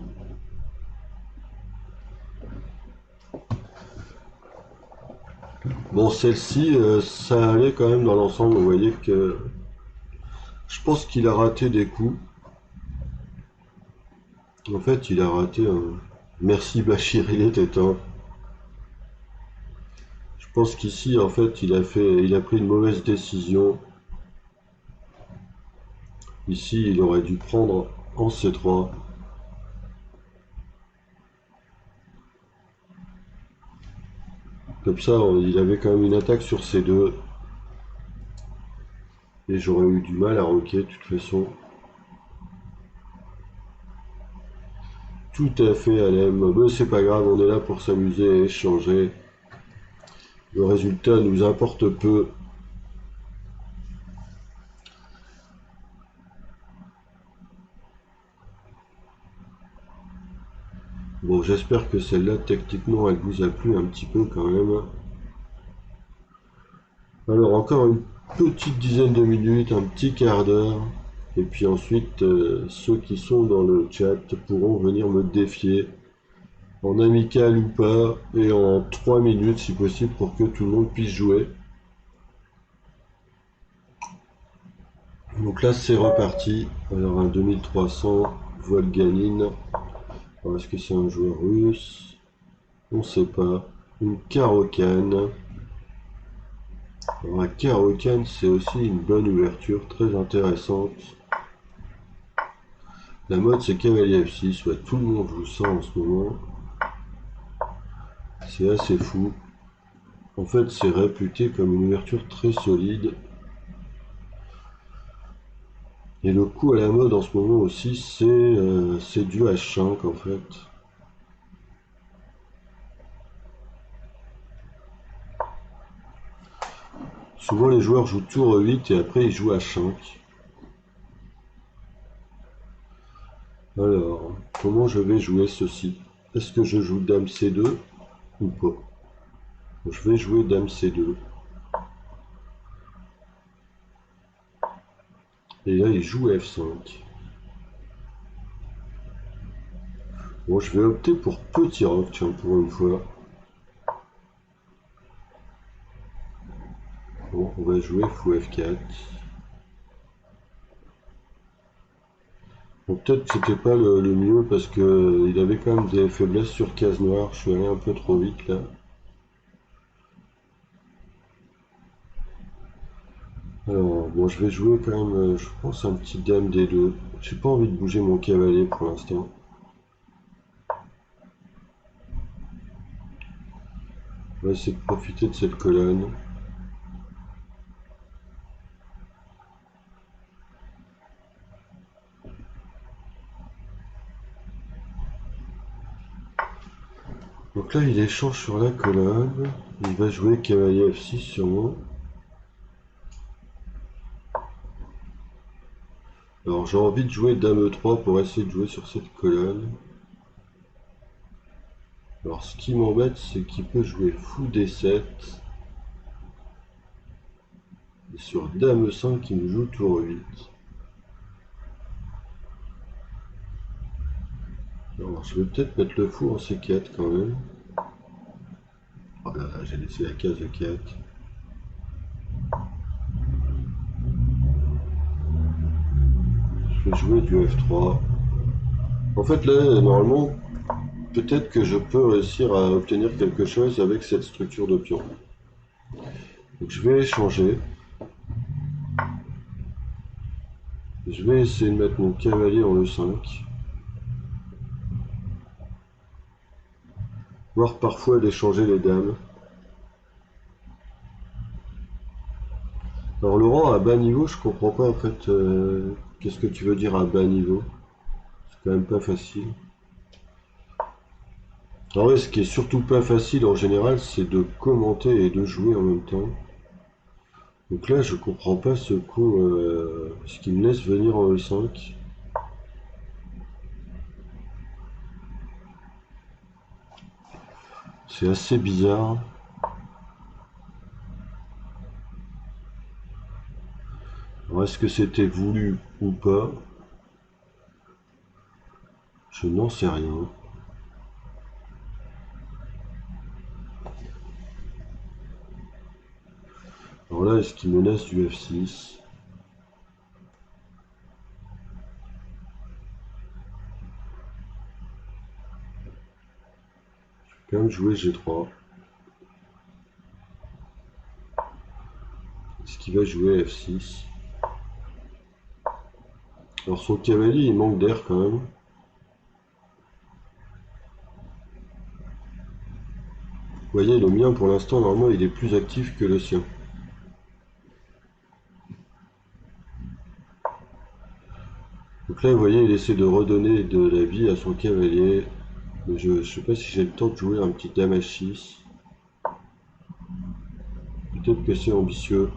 Bon, celle-ci, ça allait quand même dans l'ensemble. Vous voyez que je pense qu'il a raté des coups. En fait, il a raté un... Merci Bachir, il était temps. Je pense qu'ici, en fait, il a pris une mauvaise décision. Ici, il aurait dû prendre en C3. Comme ça, il avait quand même une attaque sur C2. Et j'aurais eu du mal à roquer de toute façon. Tout à fait, Alem. Mais c'est pas grave, on est là pour s'amuser et échanger. Le résultat nous importe peu. Bon, j'espère que celle-là, techniquement, elle vous a plu un petit peu quand même. Alors, encore une petite dizaine de minutes, un petit quart d'heure. Et puis ensuite, ceux qui sont dans le chat pourront venir me défier, en amical ou pas, et en 3 minutes si possible pour que tout le monde puisse jouer. Donc là, c'est reparti. Alors, un 2300, Volganine. Est-ce que c'est un joueur russe? On ne sait pas. Une Caro-Kann. Alors, la Caro-Kann, c'est aussi une bonne ouverture, très intéressante. La mode, c'est cavalier F6. Ouais, tout le monde joue ça en ce moment. C'est assez fou. En fait, c'est réputé comme une ouverture très solide. Et le coup à la mode en ce moment aussi, c'est du H5 en fait. Souvent les joueurs jouent tour 8 et après ils jouent H5. Alors, comment je vais jouer ceci? Est-ce que je joue Dame C2 ou pas? Je vais jouer Dame C2. Et là, il joue F5. Bon, je vais opter pour petit roc, tiens, pour une fois. Bon, on va jouer fou F4. Bon, peut-être que c'était pas le mieux parce que il avait quand même des faiblesses sur case noire. Je suis allé un peu trop vite là. Alors, bon, je vais jouer quand même, je pense, un petit dame D2. J'ai pas envie de bouger mon cavalier pour l'instant. On va essayer de profiter de cette colonne. Donc là, il échange sur la colonne. Il va jouer cavalier F6 sûrement. Alors j'ai envie de jouer dame E3 pour essayer de jouer sur cette colonne. Alors ce qui m'embête, c'est qu'il peut jouer fou D7. Et sur dame E5, il me joue tour 8. Alors je vais peut-être mettre le fou en C4 quand même. Oh là là, j'ai laissé la case E4. Je vais jouer du F3. En fait là, normalement, peut-être que je peux réussir à obtenir quelque chose avec cette structure de pion. Donc je vais échanger. Je vais essayer de mettre mon cavalier en E5. Voire parfois d'échanger les dames. Alors Laurent, à bas niveau, je comprends pas en fait. Qu'est-ce que tu veux dire à bas niveau? C'est quand même pas facile. Alors ouais, ce qui est surtout pas facile en général, c'est de commenter et de jouer en même temps. Donc là, je comprends pas ce coup, ce qui me laisse venir en E5. C'est assez bizarre. Alors est-ce que c'était voulu ou pas? Je n'en sais rien. Alors là, est-ce qu'il menace du F6? Je vais quand même jouer G3. Est-ce qu'il va jouer F6? Alors son cavalier, il manque d'air quand même. Vous voyez, le mien pour l'instant, normalement, il est plus actif que le sien. Donc là, vous voyez, il essaie de redonner de la vie à son cavalier. Mais je ne sais pas si j'ai le temps de jouer un petit dame H6. Peut-être que c'est ambitieux.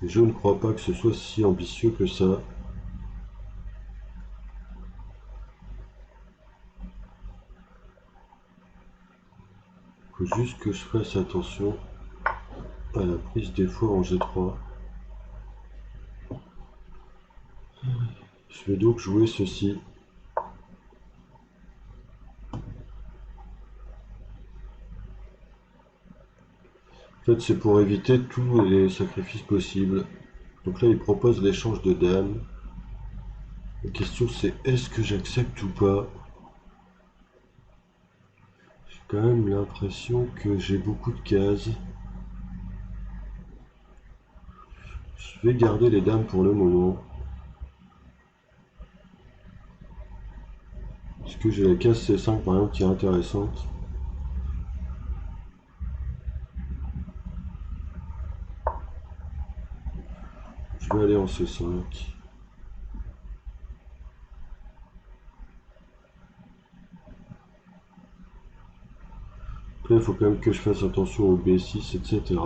Mais je ne crois pas que ce soit si ambitieux que ça. Il faut juste que je fasse attention à la prise des fois en G3. Je vais donc jouer ceci. En fait, c'est pour éviter tous les sacrifices possibles. Donc là, il propose l'échange de dames. La question, c'est est-ce que j'accepte ou pas? J'ai quand même l'impression que j'ai beaucoup de cases. Je vais garder les dames pour le moment. Parce que j'ai la case C5 par exemple qui est intéressante. Je vais aller en C5. Après, il faut quand même que je fasse attention au B6, etc.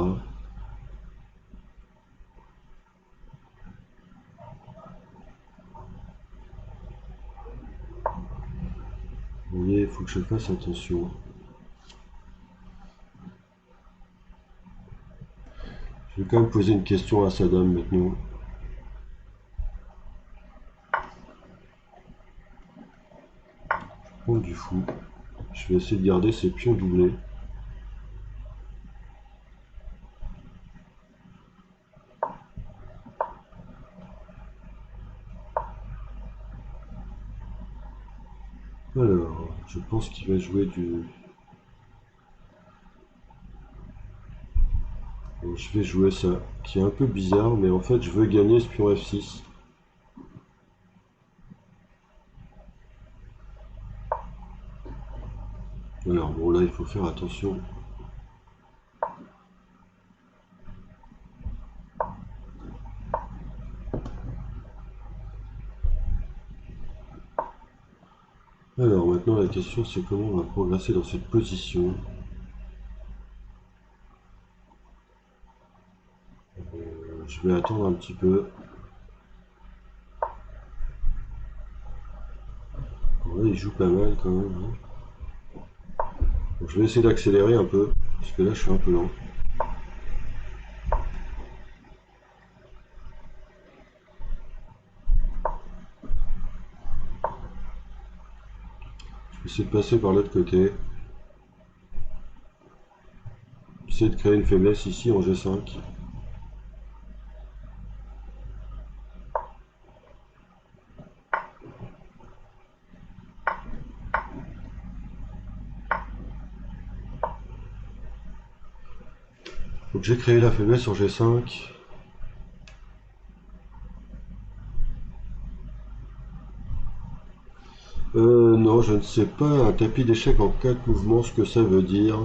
Vous voyez, il faut que je fasse attention. Je vais quand même poser une question à sa dame maintenant. Prendre du fou. Je vais essayer de garder ses pions doublés. Alors, je pense qu'il va jouer du... Bon, je vais jouer ça, qui est un peu bizarre, mais en fait je veux gagner ce pion F6. Alors bon, là il faut faire attention. Alors maintenant la question c'est comment on va progresser dans cette position. Je vais attendre un petit peu. Ouais, il joue pas mal quand même, hein. Donc, je vais essayer d'accélérer un peu, parce que là je suis un peu lent. Je vais essayer de passer par l'autre côté. Essayer de créer une faiblesse ici en G5. Donc j'ai créé la faiblesse en G5. Non, je ne sais pas un tapis d'échecs en 4 mouvements ce que ça veut dire.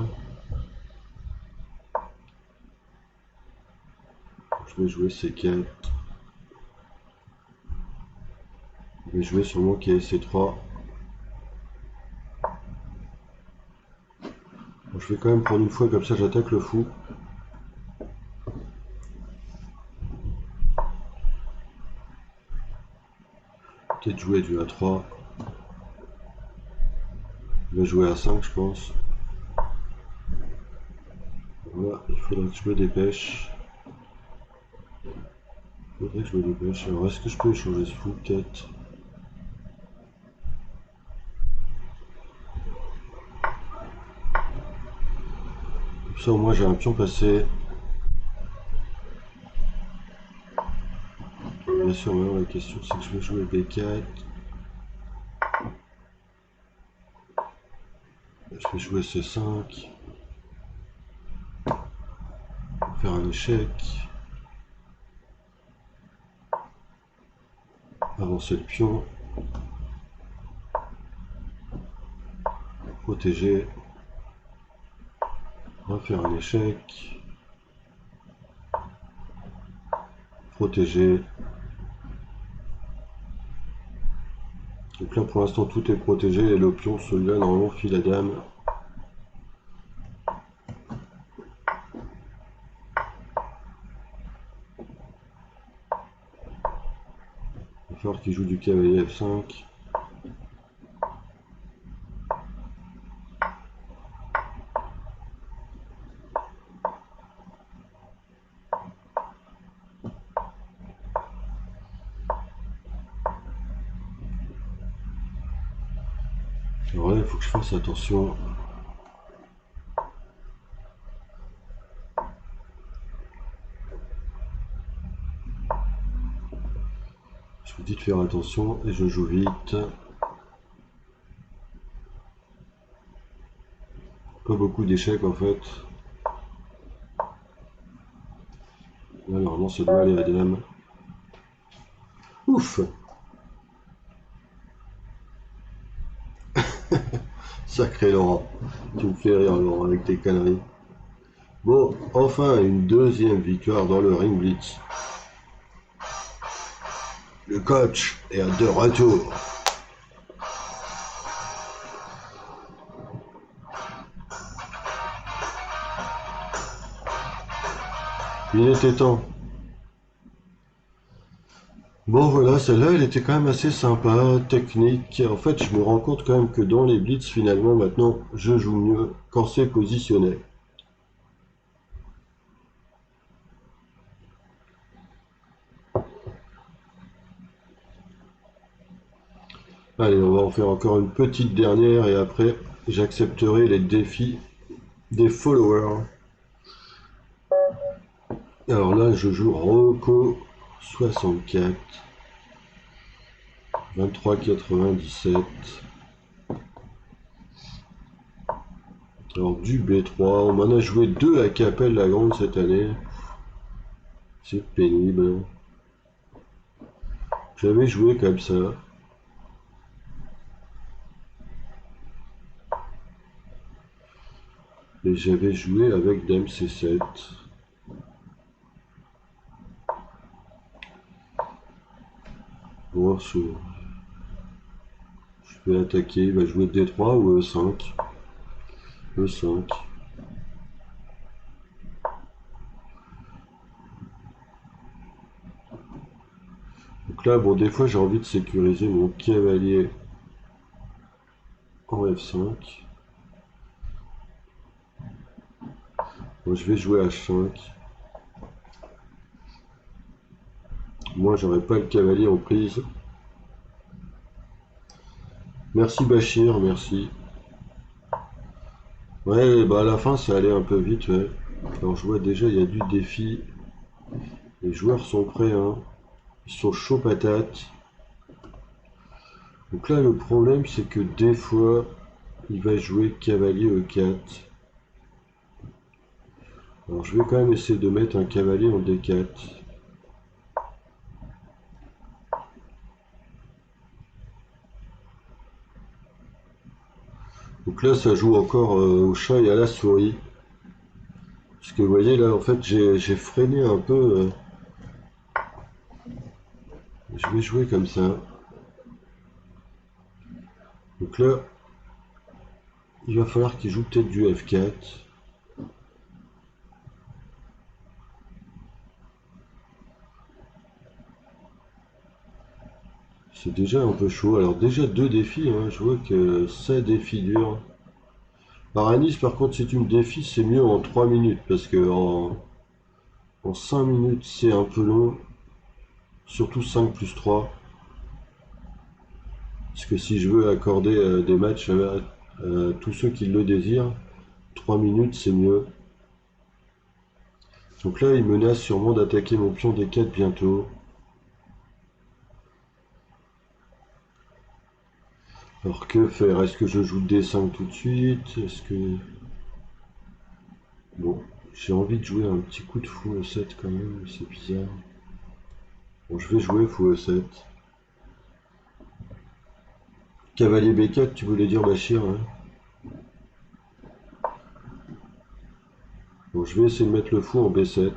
Je vais jouer C4. Je vais jouer sur mon quai C3. Bon, je vais quand même prendre une fois comme ça j'attaque le fou. Peut-être jouer du A3. Je vais jouer A5 je pense. Voilà, il faudrait que je me dépêche. Alors est-ce que je peux échanger ce fou peut-être? Comme ça au moins j'ai un pion passé. Bien sûr maintenant la question c'est que je vais jouer B4. Je vais jouer C5. Faire un échec. Avancer le pion. Protéger. Refaire un échec. Protéger. Donc là pour l'instant tout est protégé et le pion celui-là normalement file la dame. Il va falloir qu'il joue du cavalier F5. Alors là il faut que je fasse attention. Je vous dis de faire attention et je joue vite. Pas beaucoup d'échecs en fait. Là normalement ça doit aller à dame. Ouf! Sacré Laurent. Tu me fais rire Laurent avec tes conneries. Bon, enfin une deuxième victoire dans le Ring Blitz. Le coach est de retour. Il était temps. Bon voilà, celle-là elle était quand même assez sympa, technique. En fait je me rends compte quand même que dans les blitz finalement maintenant je joue mieux quand c'est positionné. Allez, on va en faire encore une petite dernière et après j'accepterai les défis des followers. Alors là, je joue Rocco 64, 23,97. Alors du B3, on m'en a joué deux à Capelle la Grande cette année. C'est pénible. J'avais joué comme ça. Et j'avais joué avec Dame C7. Bon, je vais attaquer, il va jouer D3 ou E5. E5. Donc là, bon, des fois j'ai envie de sécuriser mon cavalier en F5. Bon, je vais jouer H5. Moi, j'aurais pas le cavalier en prise. Merci Bachir, merci. Ouais, bah à la fin, ça allait un peu vite, ouais. Alors je vois déjà, il y a du défi. Les joueurs sont prêts, hein. Ils sont chauds patates. Donc là, le problème, c'est que des fois, il va jouer cavalier E4. Alors je vais quand même essayer de mettre un cavalier en D4. Donc là, ça joue encore au chat et à la souris. Parce que vous voyez, là, en fait, j'ai freiné un peu. Je vais jouer comme ça. Donc là, il va falloir qu'il joue peut-être du F4. C'est déjà un peu chaud. Alors déjà deux défis, hein. Je vois que ça défi dur. Paranis, par contre, si tu me défies, c'est mieux en 3 minutes. Parce que en 5 minutes, c'est un peu long. Surtout 5 plus 3. Parce que si je veux accorder des matchs à tous ceux qui le désirent, 3 minutes, c'est mieux. Donc là, il menace sûrement d'attaquer mon pion D4 bientôt. Alors que faire? Est-ce que je joue D5 tout de suite? Est-ce que... Bon, j'ai envie de jouer un petit coup de fou E7 quand même, c'est bizarre. Bon, je vais jouer fou E7. Cavalier B4, tu voulais dire Bachir, hein? Bon, je vais essayer de mettre le fou en B7.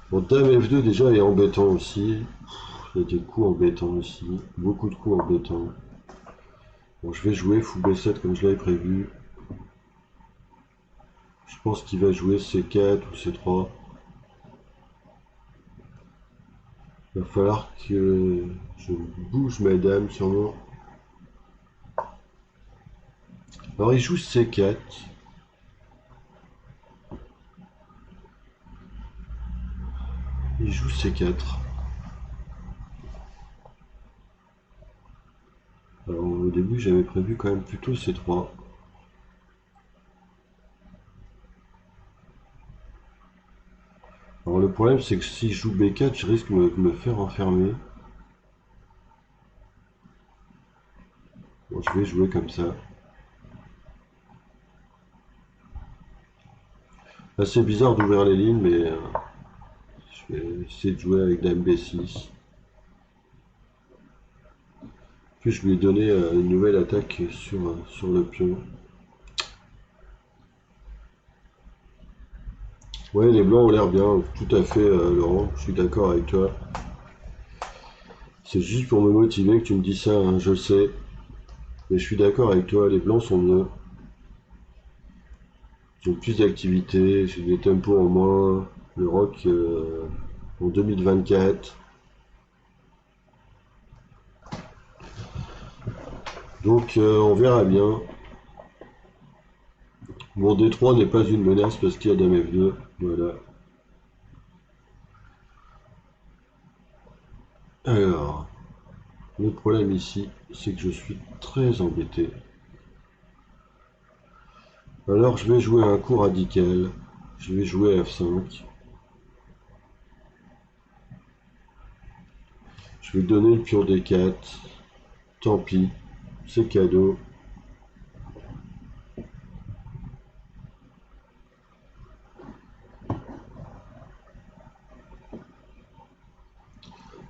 Bon, dame F2 déjà est embêtant aussi. Il y a des coups embêtants aussi. Beaucoup de coups embêtants. Bon, je vais jouer fou B7 comme je l'avais prévu. Je pense qu'il va jouer C4 ou C3. Il va falloir que je bouge ma dame sûrement. Alors il joue C4. Il joue C4. Alors au début j'avais prévu quand même plutôt C3. Alors le problème c'est que si je joue B4 je risque de me faire enfermer. Bon, je vais jouer comme ça. Assez bizarre d'ouvrir les lignes mais je vais essayer de jouer avec dame B6. Puis je lui ai donné une nouvelle attaque sur le pion. Ouais, les blancs ont l'air bien, tout à fait, Laurent, je suis d'accord avec toi. C'est juste pour me motiver que tu me dis ça, hein, je le sais. Mais je suis d'accord avec toi, les blancs sont mieux. Ils ont plus d'activité, j'ai des tempos en moins, le rock en 2024. Donc on verra bien. Mon D3 n'est pas une menace parce qu'il y a dame F2. Voilà. Alors, le problème ici, c'est que je suis très embêté. Alors, je vais jouer un coup radical. Je vais jouer F5. Je vais donner le pion D4. Tant pis, c'est cadeau.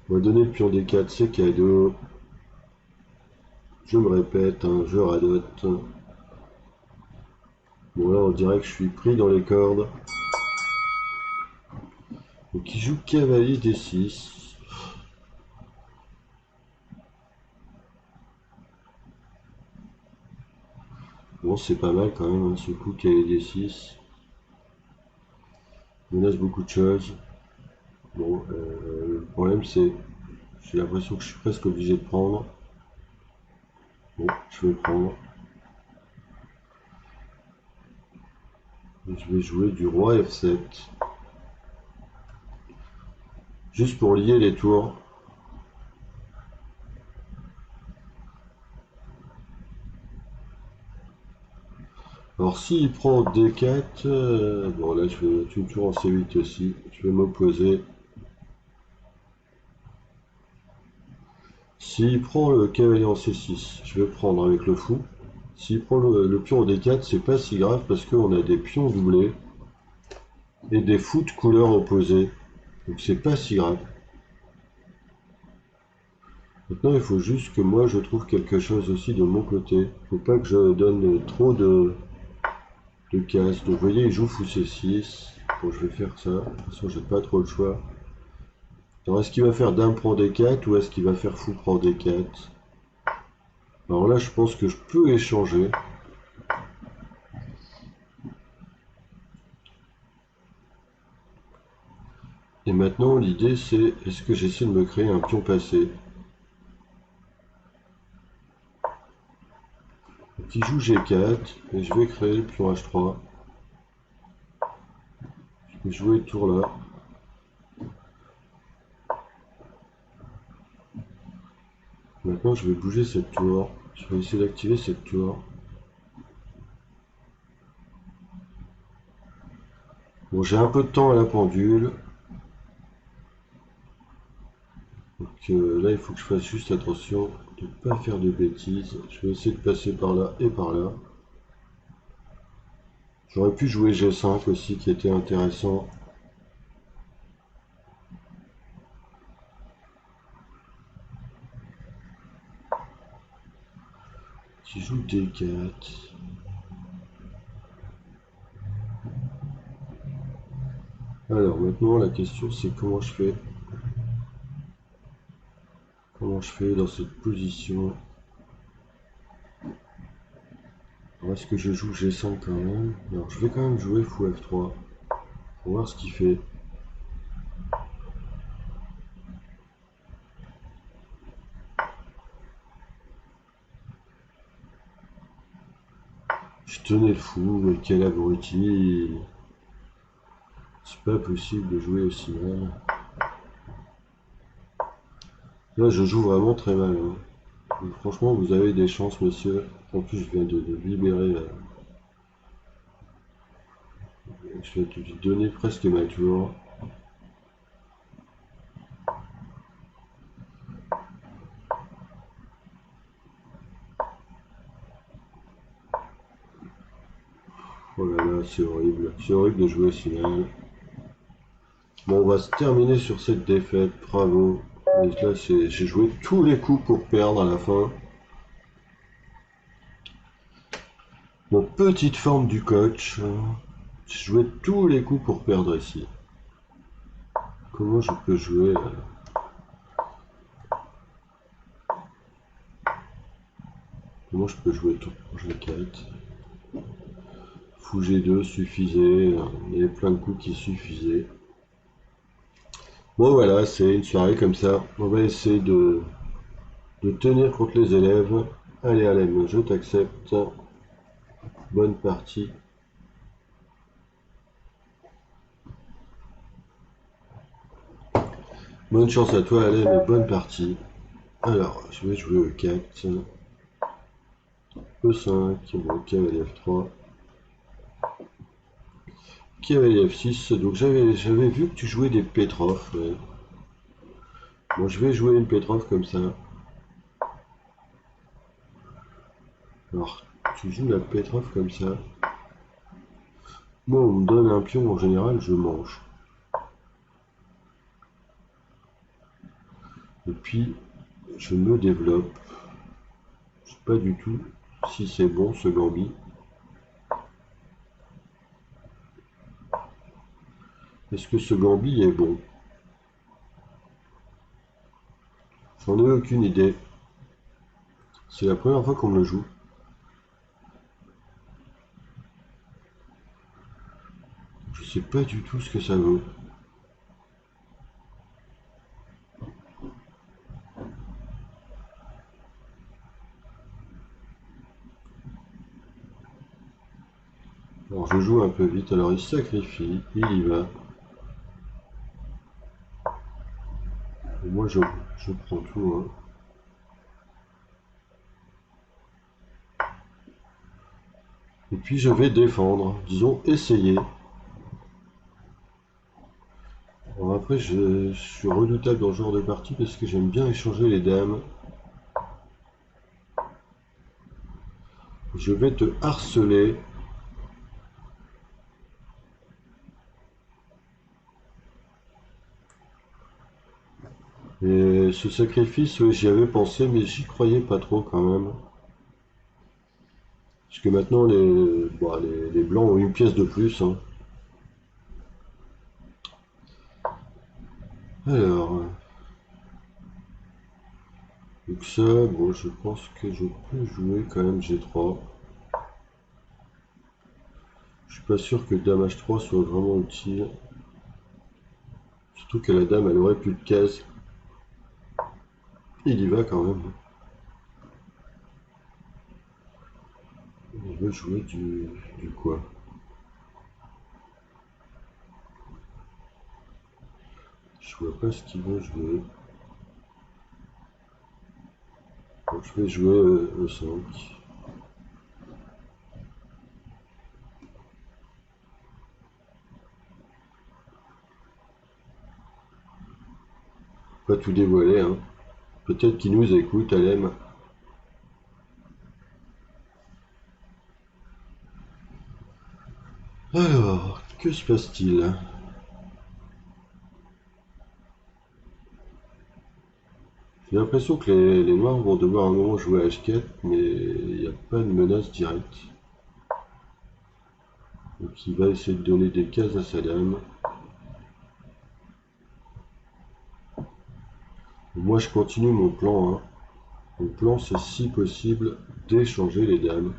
On va donner le pion D4, c'est cadeau. Je me répète, hein, je radote. Bon là on dirait que je suis pris dans les cordes. Donc il joue cavalier D6. Bon c'est pas mal quand même hein, ce coup cavalier D6. Il menace beaucoup de choses. Bon le problème c'est j'ai l'impression que je suis presque obligé de prendre. Bon je vais prendre. Et je vais jouer du roi F7. Juste pour lier les tours. Alors s'il prend D4, bon là je vais mettre une tour en C8 aussi, je vais m'opposer. S'il prend le cavalier en C6, je vais prendre avec le fou. S'il prend le pion en D4, c'est pas si grave parce qu'on a des pions doublés et des fous de couleur opposées. Donc c'est pas si grave. Maintenant il faut juste que moi je trouve quelque chose aussi de mon côté. Faut pas que je donne trop de cases. Donc vous voyez il joue fou C6. Bon je vais faire ça. De toute façon j'ai pas trop le choix. Alors est-ce qu'il va faire dame prend D4 ou est-ce qu'il va faire fou prend D4? Alors là je pense que je peux échanger. Et maintenant l'idée c'est est-ce que j'essaie de me créer un pion passé? Donc il joue G4 et je vais créer le pion H3. Je vais jouer le tour là. Maintenant je vais bouger cette tour. Je vais essayer d'activer cette tour. Bon j'ai un peu de temps à la pendule. Donc là il faut que je fasse juste attention de ne pas faire de bêtises. Je vais essayer de passer par là et par là. J'aurais pu jouer G5 aussi qui était intéressant. Qui joue D4. Alors maintenant la question c'est comment je fais. Comment je fais dans cette position. Alors est-ce que je joue G5 quand même? Alors je vais quand même jouer fou F3. Pour voir ce qu'il fait. Je tenais le fou, mais quel abruti. C'est pas possible de jouer aussi mal. Là, je joue vraiment très mal. Hein. Franchement, vous avez des chances, monsieur. En plus, je viens de libérer. Je viens de lui donner presque ma tour. Oh là là, c'est horrible. C'est horrible de jouer aussi mal. Bon, on va se terminer sur cette défaite. Bravo. Et là, j'ai joué tous les coups pour perdre à la fin. Bon, petite forme du coach. J'ai joué tous les coups pour perdre ici. Comment je peux jouer Comment je peux jouer tout G4. Fou G2 suffisait. Il y avait plein de coups qui suffisaient. Bon voilà, c'est une soirée comme ça. On va essayer de tenir contre les élèves. Allez Alem, je t'accepte. Bonne partie. Bonne chance à toi, Alain, et bonne partie. Alors, je vais jouer E4, E5, bon, cavalier F3, cavalier F6. Donc j'avais vu que tu jouais des Petrov. Ouais. Bon, je vais jouer une Petrov comme ça. Alors, tu joues la Petrov comme ça. Moi, on me donne un pion, en général, je mange. Et puis, je me développe. Je sais pas du tout si c'est bon ce gambit. Est-ce que ce gambit est bon? J'en ai aucune idée. C'est la première fois qu'on me le joue. Je sais pas du tout ce que ça vaut. Alors je joue un peu vite, alors il sacrifie, il y va. Et moi je prends tout. Hein. Et puis je vais défendre, disons essayer. Alors après je suis redoutable dans ce genre de partie parce que j'aime bien échanger les dames. Je vais te harceler. Et ce sacrifice, ouais, j'y avais pensé, mais j'y croyais pas trop quand même. Parce que maintenant, bon, les blancs ont une pièce de plus. Hein. Alors, donc ça, bon, je pense que je peux jouer quand même G3. Je suis pas sûr que Dame H3 soit vraiment utile. Surtout que la dame, elle aurait plus de cases. Il y va quand même. Il veut jouer du quoi? Je vois pas ce qu'il veut jouer. Bon, je vais jouer E5. Pas tout dévoiler, hein. Peut-être qu'il nous écoute, Alem. Alors, que se passe-t-il? J'ai l'impression que les noirs vont devoir à un moment jouer à H4, mais il n'y a pas de menace directe. Donc il va essayer de donner des cases à sa dame. Moi je continue mon plan. Hein. Mon plan c'est si possible d'échanger les dames.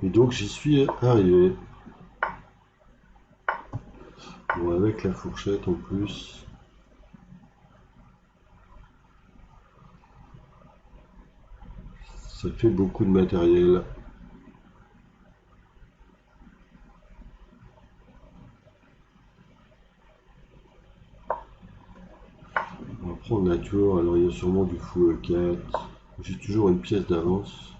Et donc j'y suis arrivé. Bon, avec la fourchette en plus. Ça fait beaucoup de matériel. On va prendre la tour, alors il y a sûrement du fou E4. J'ai toujours une pièce d'avance.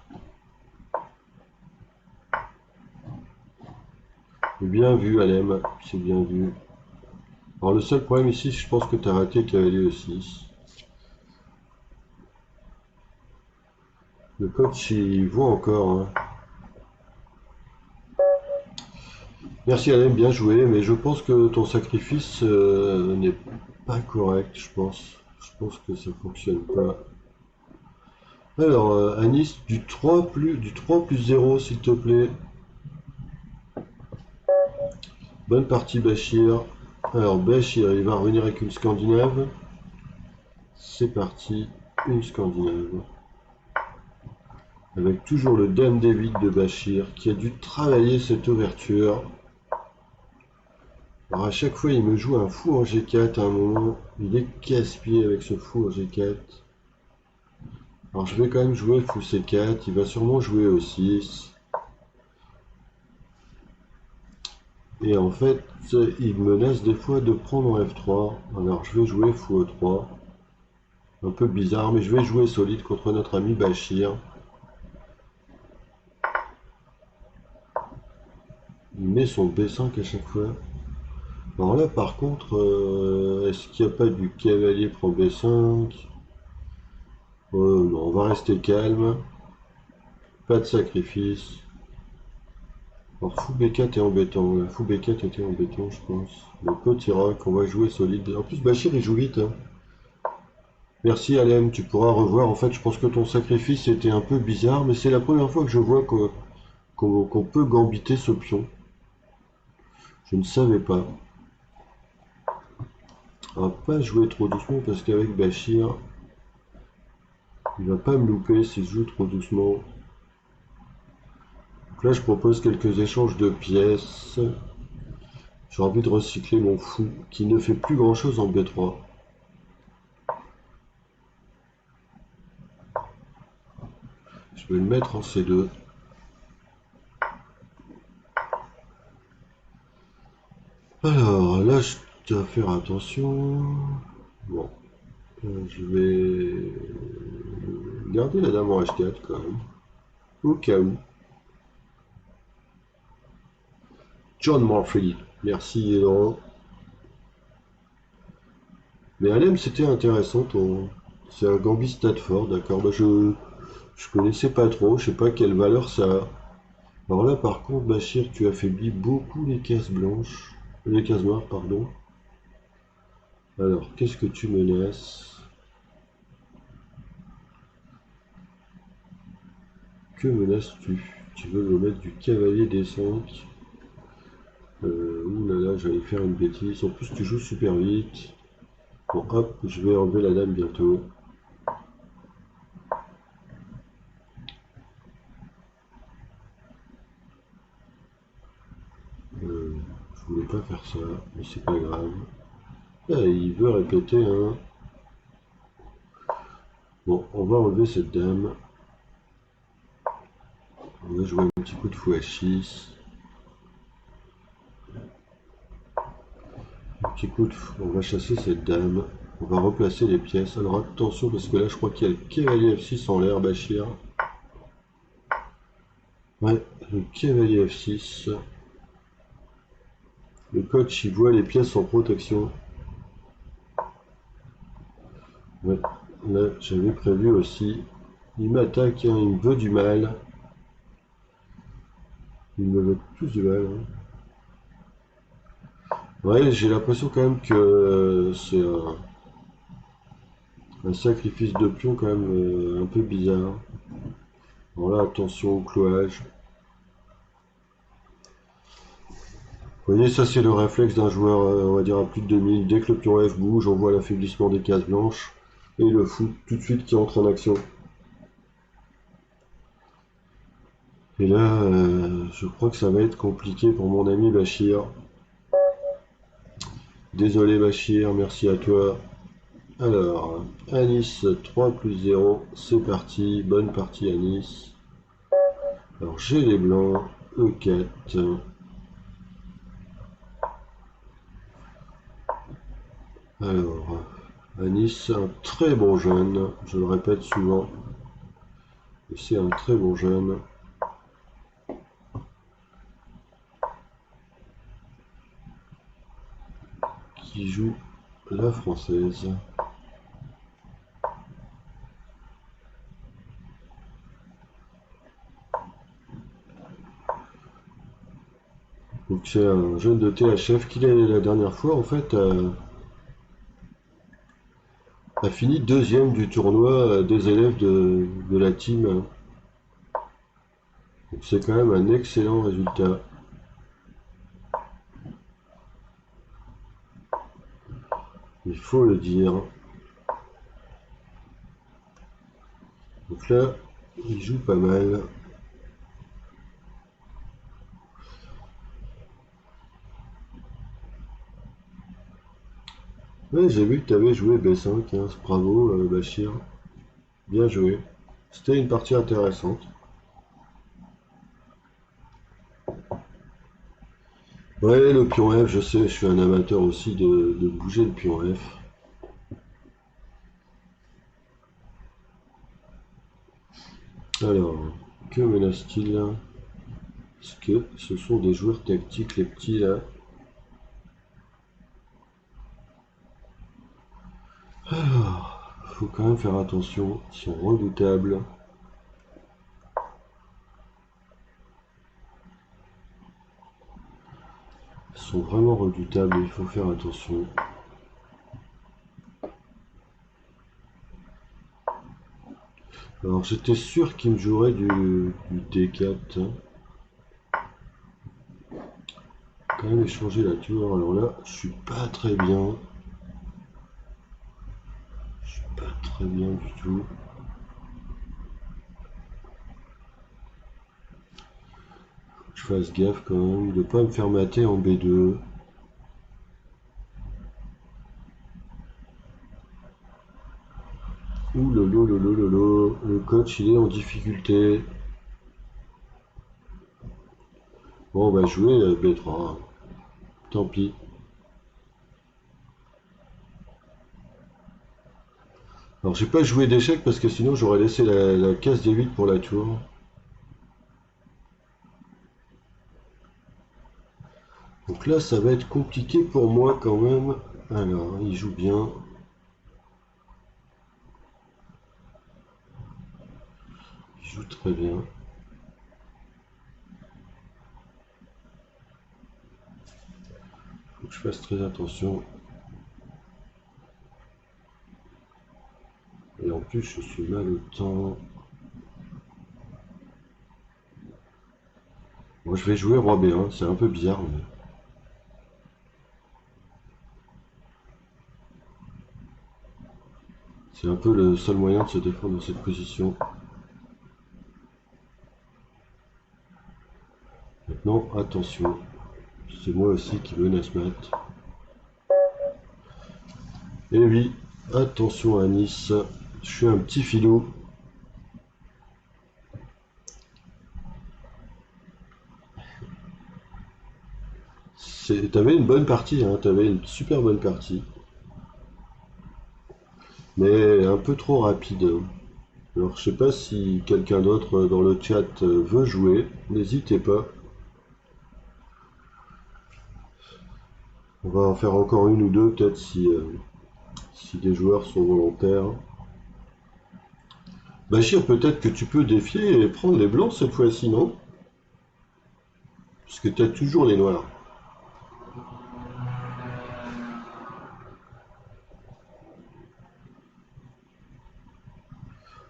C'est bien vu, Alem, c'est bien vu. Alors le seul problème ici, je pense que tu as raté le cavalier E6. Le coach, il voit encore. Hein. Merci Alem, bien joué, mais je pense que ton sacrifice n'est pas correct, je pense. Je pense que ça fonctionne pas. Alors, Anis, du 3 plus 0, s'il te plaît. Bonne partie, Bachir. Alors, Bachir, il va revenir avec une Scandinave. C'est parti, une Scandinave. Avec toujours le Dame David de Bachir, qui a dû travailler cette ouverture. Alors à chaque fois, il me joue un fou en G4 à un moment. Il est casse-pied avec ce fou en G4. Alors je vais quand même jouer fou C4. Il va sûrement jouer au 6. Et en fait, il me laisse des fois de prendre en F3. Alors je vais jouer fou E3. Un peu bizarre, mais je vais jouer solide contre notre ami Bachir. Il met son B5 à chaque fois. Alors là, par contre, est-ce qu'il n'y a pas du cavalier prend B5? Non, on va rester calme. Pas de sacrifice. Alors fou B4 est embêtant. Là. Fou B4 était embêtant, je pense. Le petit roc, on va jouer solide. En plus, Bachir, il joue vite. Hein. Merci Alem, tu pourras revoir. En fait, je pense que ton sacrifice était un peu bizarre, mais c'est la première fois que je vois qu'on peut gambiter ce pion. Je ne savais pas. On va pas jouer trop doucement parce qu'avec Bachir, il va pas me louper si je joue trop doucement. Donc là, je propose quelques échanges de pièces. J'ai envie de recycler mon fou qui ne fait plus grand chose en B3. Je vais le mettre en C2. Alors là, je dois faire attention. Bon, je vais garder la dame en H4 quand même. Au cas où. John Murphy. Merci Laurent. Mais Alem, c'était intéressant. C'est un Gambit Stafford, d'accord. Bah, je connaissais pas trop. Je sais pas quelle valeur ça a. Alors là, par contre, Bachir, tu affaiblis beaucoup les cases blanches. Les cases noires, pardon. Alors, qu'est-ce que tu menaces? Que menaces-tu? Tu veux me mettre du cavalier D5? Ouh là là, j'allais faire une bêtise. En plus, tu joues super vite. Bon, hop, je vais enlever la dame bientôt. Je voulais pas faire ça, mais c'est pas grave. Ah, il veut répéter, hein. Bon, on va enlever cette dame. On va jouer un petit coup de fou H6. Un petit coup de fou. On va chasser cette dame. On va replacer les pièces. Alors attention, parce que là, je crois qu'il y a le cavalier F6 en l'air, Bachir. Ouais, le cavalier F6. Le coach, il voit les pièces en protection. Ouais, là, j'avais prévu aussi. Il m'attaque, hein, il me veut du mal. Il me veut tous du mal. Hein. Ouais, j'ai l'impression quand même que c'est un sacrifice de pion quand même un peu bizarre. Alors là, attention au clouage. Vous voyez, ça c'est le réflexe d'un joueur, on va dire à plus de 2000. Dès que le pion F bouge, on voit l'affaiblissement des cases blanches. Et le fou tout de suite qui entre en action. Et là, je crois que ça va être compliqué pour mon ami Bachir. Désolé Bachir, merci à toi. Alors, Anis 3 plus 0, c'est parti, bonne partie Anis. Alors j'ai les blancs, E4. Alors, Anis, un très bon jeune, je le répète souvent, et c'est un très bon jeune. Qui joue la française. Donc c'est un jeune de THF qui la dernière fois en fait a fini deuxième du tournoi des élèves de la team. Donc c'est quand même un excellent résultat. Il faut le dire. Donc là, il joue pas mal. Ouais, j'ai vu que tu avais joué B5, hein. Bravo Bachir. Bien joué. C'était une partie intéressante. Ouais, le pion F, je sais, je suis un amateur aussi de bouger le pion F. Alors, que menace-t-il là? Est-ce que ce sont des joueurs tactiques, les petits là? Alors, faut quand même faire attention, ils sont redoutables. Ils sont vraiment redoutables, il faut faire attention. Alors j'étais sûr qu'il me jouerait du D4. Quand même échanger la tour. Alors là, je suis pas très bien. Je suis pas très bien du tout. Faut que je fasse gaffe quand même de pas me faire mater en B2. Ouh lolo lolo lolo. Le coach il est en difficulté. Bon on va jouer B3. Tant pis. Alors j'ai pas joué d'échecs parce que sinon j'aurais laissé la case D8 pour la tour. Donc là ça va être compliqué pour moi quand même. Alors il joue bien. Il joue très bien. Faut que je fasse très attention. Et en plus je suis mal au temps. Moi je vais jouer roi B1, c'est un peu bizarre mais c'est un peu le seul moyen de se défendre dans cette position. Maintenant attention, c'est moi aussi qui menace mat. Et oui, attention à Nice, je suis un petit filou. T'avais une bonne partie, hein, t'avais une super bonne partie. Mais un peu trop rapide. Alors je sais pas si quelqu'un d'autre dans le chat veut jouer, n'hésitez pas. On va en faire encore une ou deux peut-être si des joueurs sont volontaires. Bachir, peut-être que tu peux défier et prendre les blancs cette fois-ci, non? Parce que t'as toujours les noirs.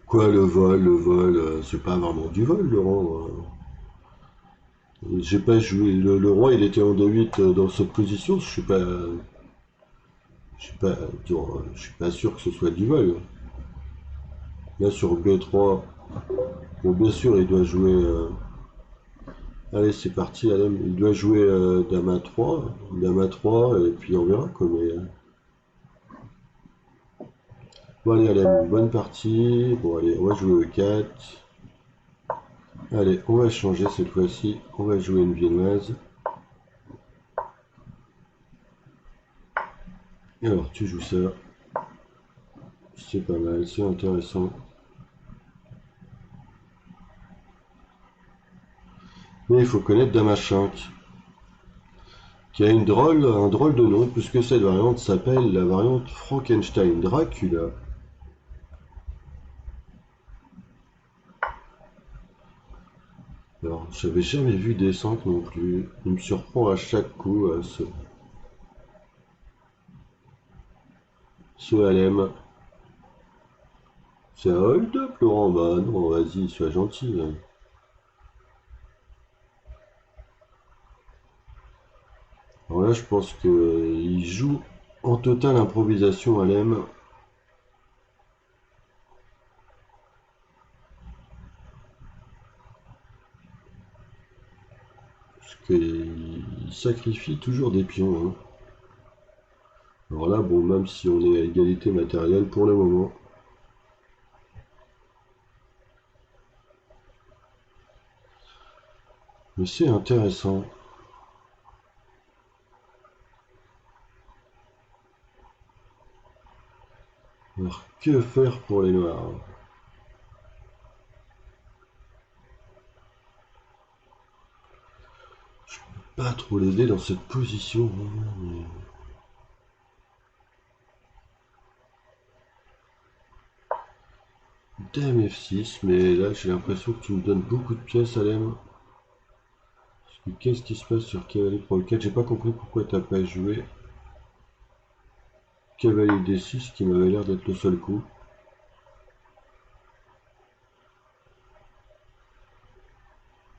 Quoi, le vol, c'est pas vraiment du vol, Laurent. J'ai pas joué. Le roi, il était en D8 dans cette position. Je suis pas sûr que ce soit du vol. Là, sur B3, bon, bien sûr, il doit jouer. Allez, c'est parti, Alem. Il doit jouer Dame à 3, et puis on verra quoi. Bon, allez, Alem, bonne partie. Bon, allez, on va jouer E4. Allez, on va changer cette fois-ci. On va jouer une viennoise. Alors, tu joues ça. C'est pas mal, c'est intéressant. Mais il faut connaître Dame H5, qui a un drôle de nom, puisque cette variante s'appelle la variante Frankenstein Dracula. Alors, j'avais jamais vu des 5 non plus. Il me surprend à chaque coup, ce LM. C'est un hold-up, Laurent. Bah non, vas-y, sois gentil, hein. Alors là, je pense qu'il joue en totale improvisation LM. Parce qu'il sacrifie toujours des pions, hein. Alors là, bon, même si on est à égalité matérielle pour le moment. Mais c'est intéressant. Alors, que faire pour les noirs? Pas trop l'aider dans cette position, hein, Dame F6, mais là j'ai l'impression que tu me donnes beaucoup de pièces, Alem. Qu'est-ce qui se passe sur cavalier pour le 4? J'ai pas compris pourquoi t'as pas joué cavalier D6 qui m'avait l'air d'être le seul coup.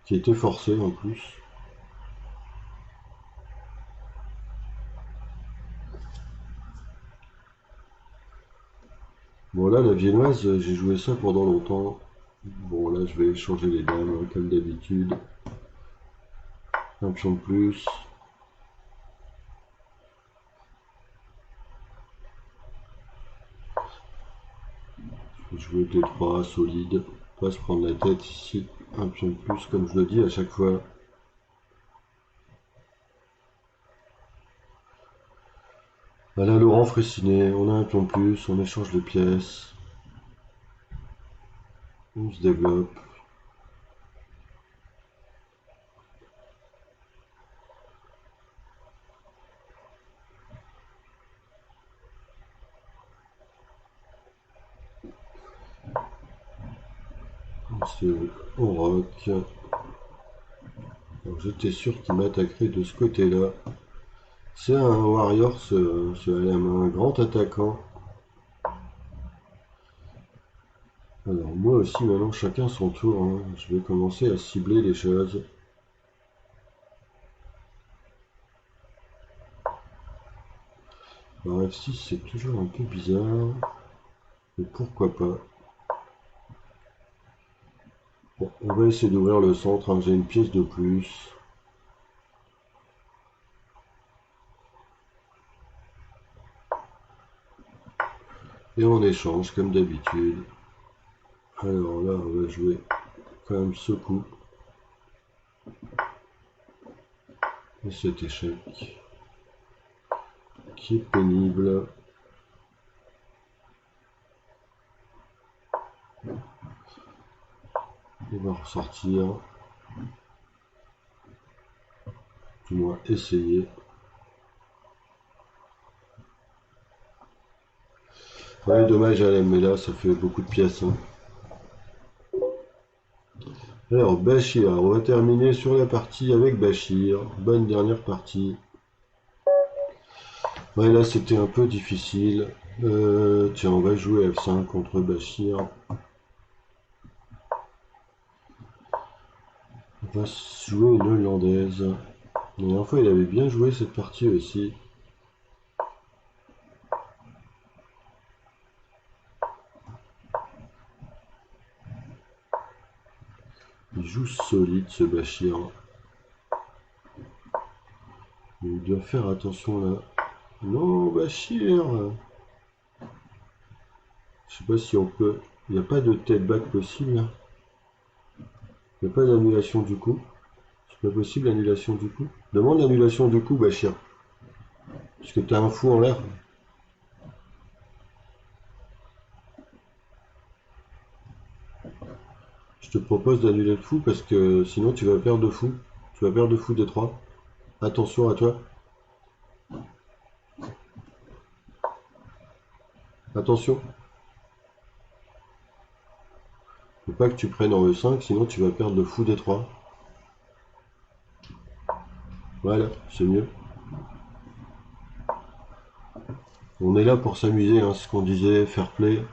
Qui était forcé en plus. Bon là la viennoise, j'ai joué ça pendant longtemps. Bon là je vais changer les dames hein, comme d'habitude. Un pion de plus. Je vais jouer D3 solide. Pas se prendre la tête ici. Un pion de plus comme je le dis à chaque fois. Voilà Laurent Fraissinet, on a un pion de plus, on échange de pièces. On se développe. On rock. Alors j'étais sûr qu'il m'attaquerait de ce côté-là. C'est un warrior, ce LM, un grand attaquant. Alors moi aussi maintenant chacun son tour, hein. Je vais commencer à cibler les choses. Alors F6 c'est toujours un peu bizarre, mais pourquoi pas. Bon, on va essayer d'ouvrir le centre, hein. J'ai une pièce de plus. Et on échange comme d'habitude. Alors là on va jouer quand même ce coup. Et cet échec qui est pénible. On va ressortir. Du moins essayer. Ouais, dommage à mais là ça fait beaucoup de pièces, hein. Alors Bachir, on va terminer sur la partie avec Bachir. Bonne dernière partie. Ouais, là c'était un peu difficile. Tiens, on va jouer F5 contre Bachir. On va jouer une hollandaise. La dernière fois il avait bien joué cette partie aussi. Il joue solide ce Bachir. Il doit faire attention là. Non, Bachir. Je sais pas si on peut. Il n'y a pas de tête back possible. Il n'y a pas d'annulation du coup. C'est pas possible l'annulation du coup. Demande l'annulation du coup, Bachir. Parce que t'as un fou en l'air. Je te propose d'annuler le fou parce que sinon tu vas perdre de fou. Tu vas perdre de fou des 3. Attention à toi. Attention. Faut pas que tu prennes en E5, sinon tu vas perdre de fou des 3. Voilà, c'est mieux. On est là pour s'amuser, hein, ce qu'on disait, fair play.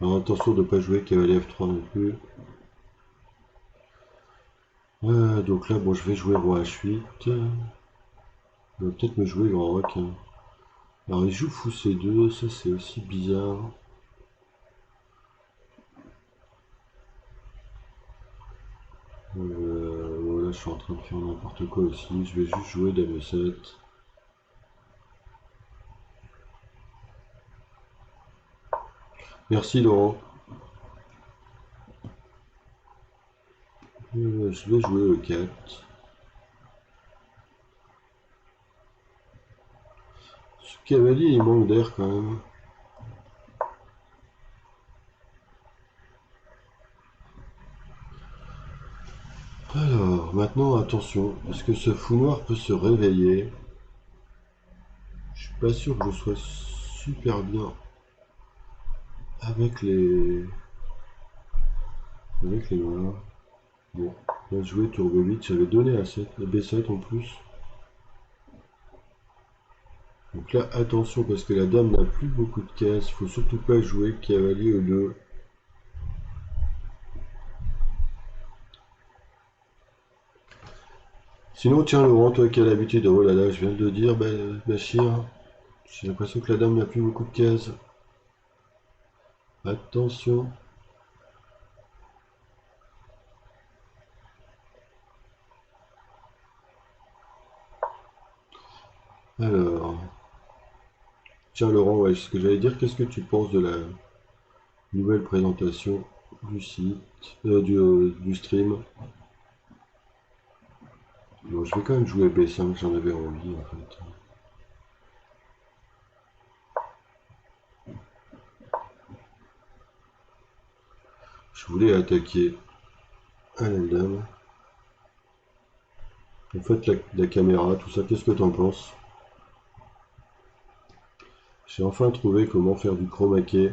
Alors attention de ne pas jouer cavalier F3 non plus. Donc là, bon, je vais jouer roi H8. Il va peut-être me jouer grand roc, hein. Alors il joue fou C2, ça c'est aussi bizarre. Voilà, je suis en train de faire n'importe quoi aussi. Je vais juste jouer dame 7. Merci Laurent. Je vais jouer E4. Cavalier, il manque d'air quand même. Alors, maintenant, attention. Est-ce que ce fou noir peut se réveiller? Je suis pas sûr que je sois super bien avec les noirs. Bon, bien joué, Turbo 8. J'avais donné à 7, B7 en plus. Donc là, attention, parce que la dame n'a plus beaucoup de cases. Faut surtout pas jouer cavalier E2. Sinon, tiens, Laurent, toi qui as l'habitude, oh là là, je viens de le dire, Bachir, j'ai l'impression que la dame n'a plus beaucoup de cases. Attention. Alors, tiens, Laurent, ouais, ce que j'allais dire, qu'est-ce que tu penses de la nouvelle présentation du site, du stream? Bon, je vais quand même jouer B5, j'en avais envie en fait. Je voulais attaquer à la dame. En fait, la caméra, tout ça, qu'est-ce que t'en penses? J'ai enfin trouvé comment faire du chroma key,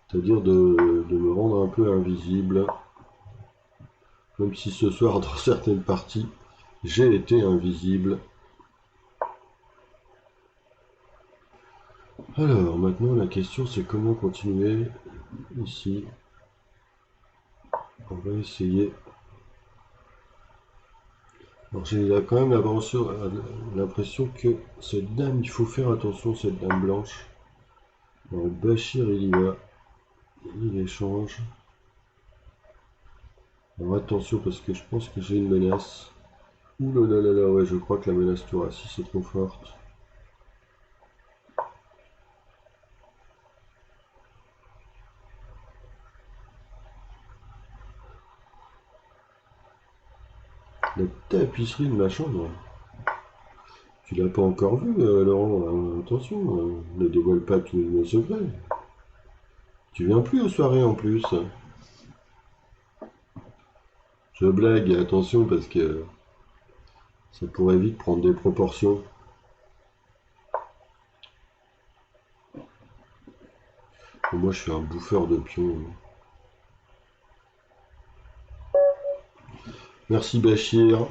c'est-à-dire de me rendre un peu invisible, même si ce soir, dans certaines parties, j'ai été invisible. Alors, maintenant, la question, c'est comment continuer ici. On va essayer. Alors, j'ai quand même l'impression que cette dame, il faut faire attention, cette dame blanche. Alors, Bachir, il y va. Il échange. Alors, attention, parce que je pense que j'ai une menace. Ouh là là là là, ouais, je crois que la menace tour A6 c'est trop forte. La tapisserie de ma chambre. Tu l'as pas encore vue, Laurent. Attention, ne dévoile pas tous nos secrets. Tu viens plus aux soirées en plus. Je blague, attention, parce que ça pourrait vite prendre des proportions. Bon, moi, je suis un bouffeur de pions. Merci, Bachir.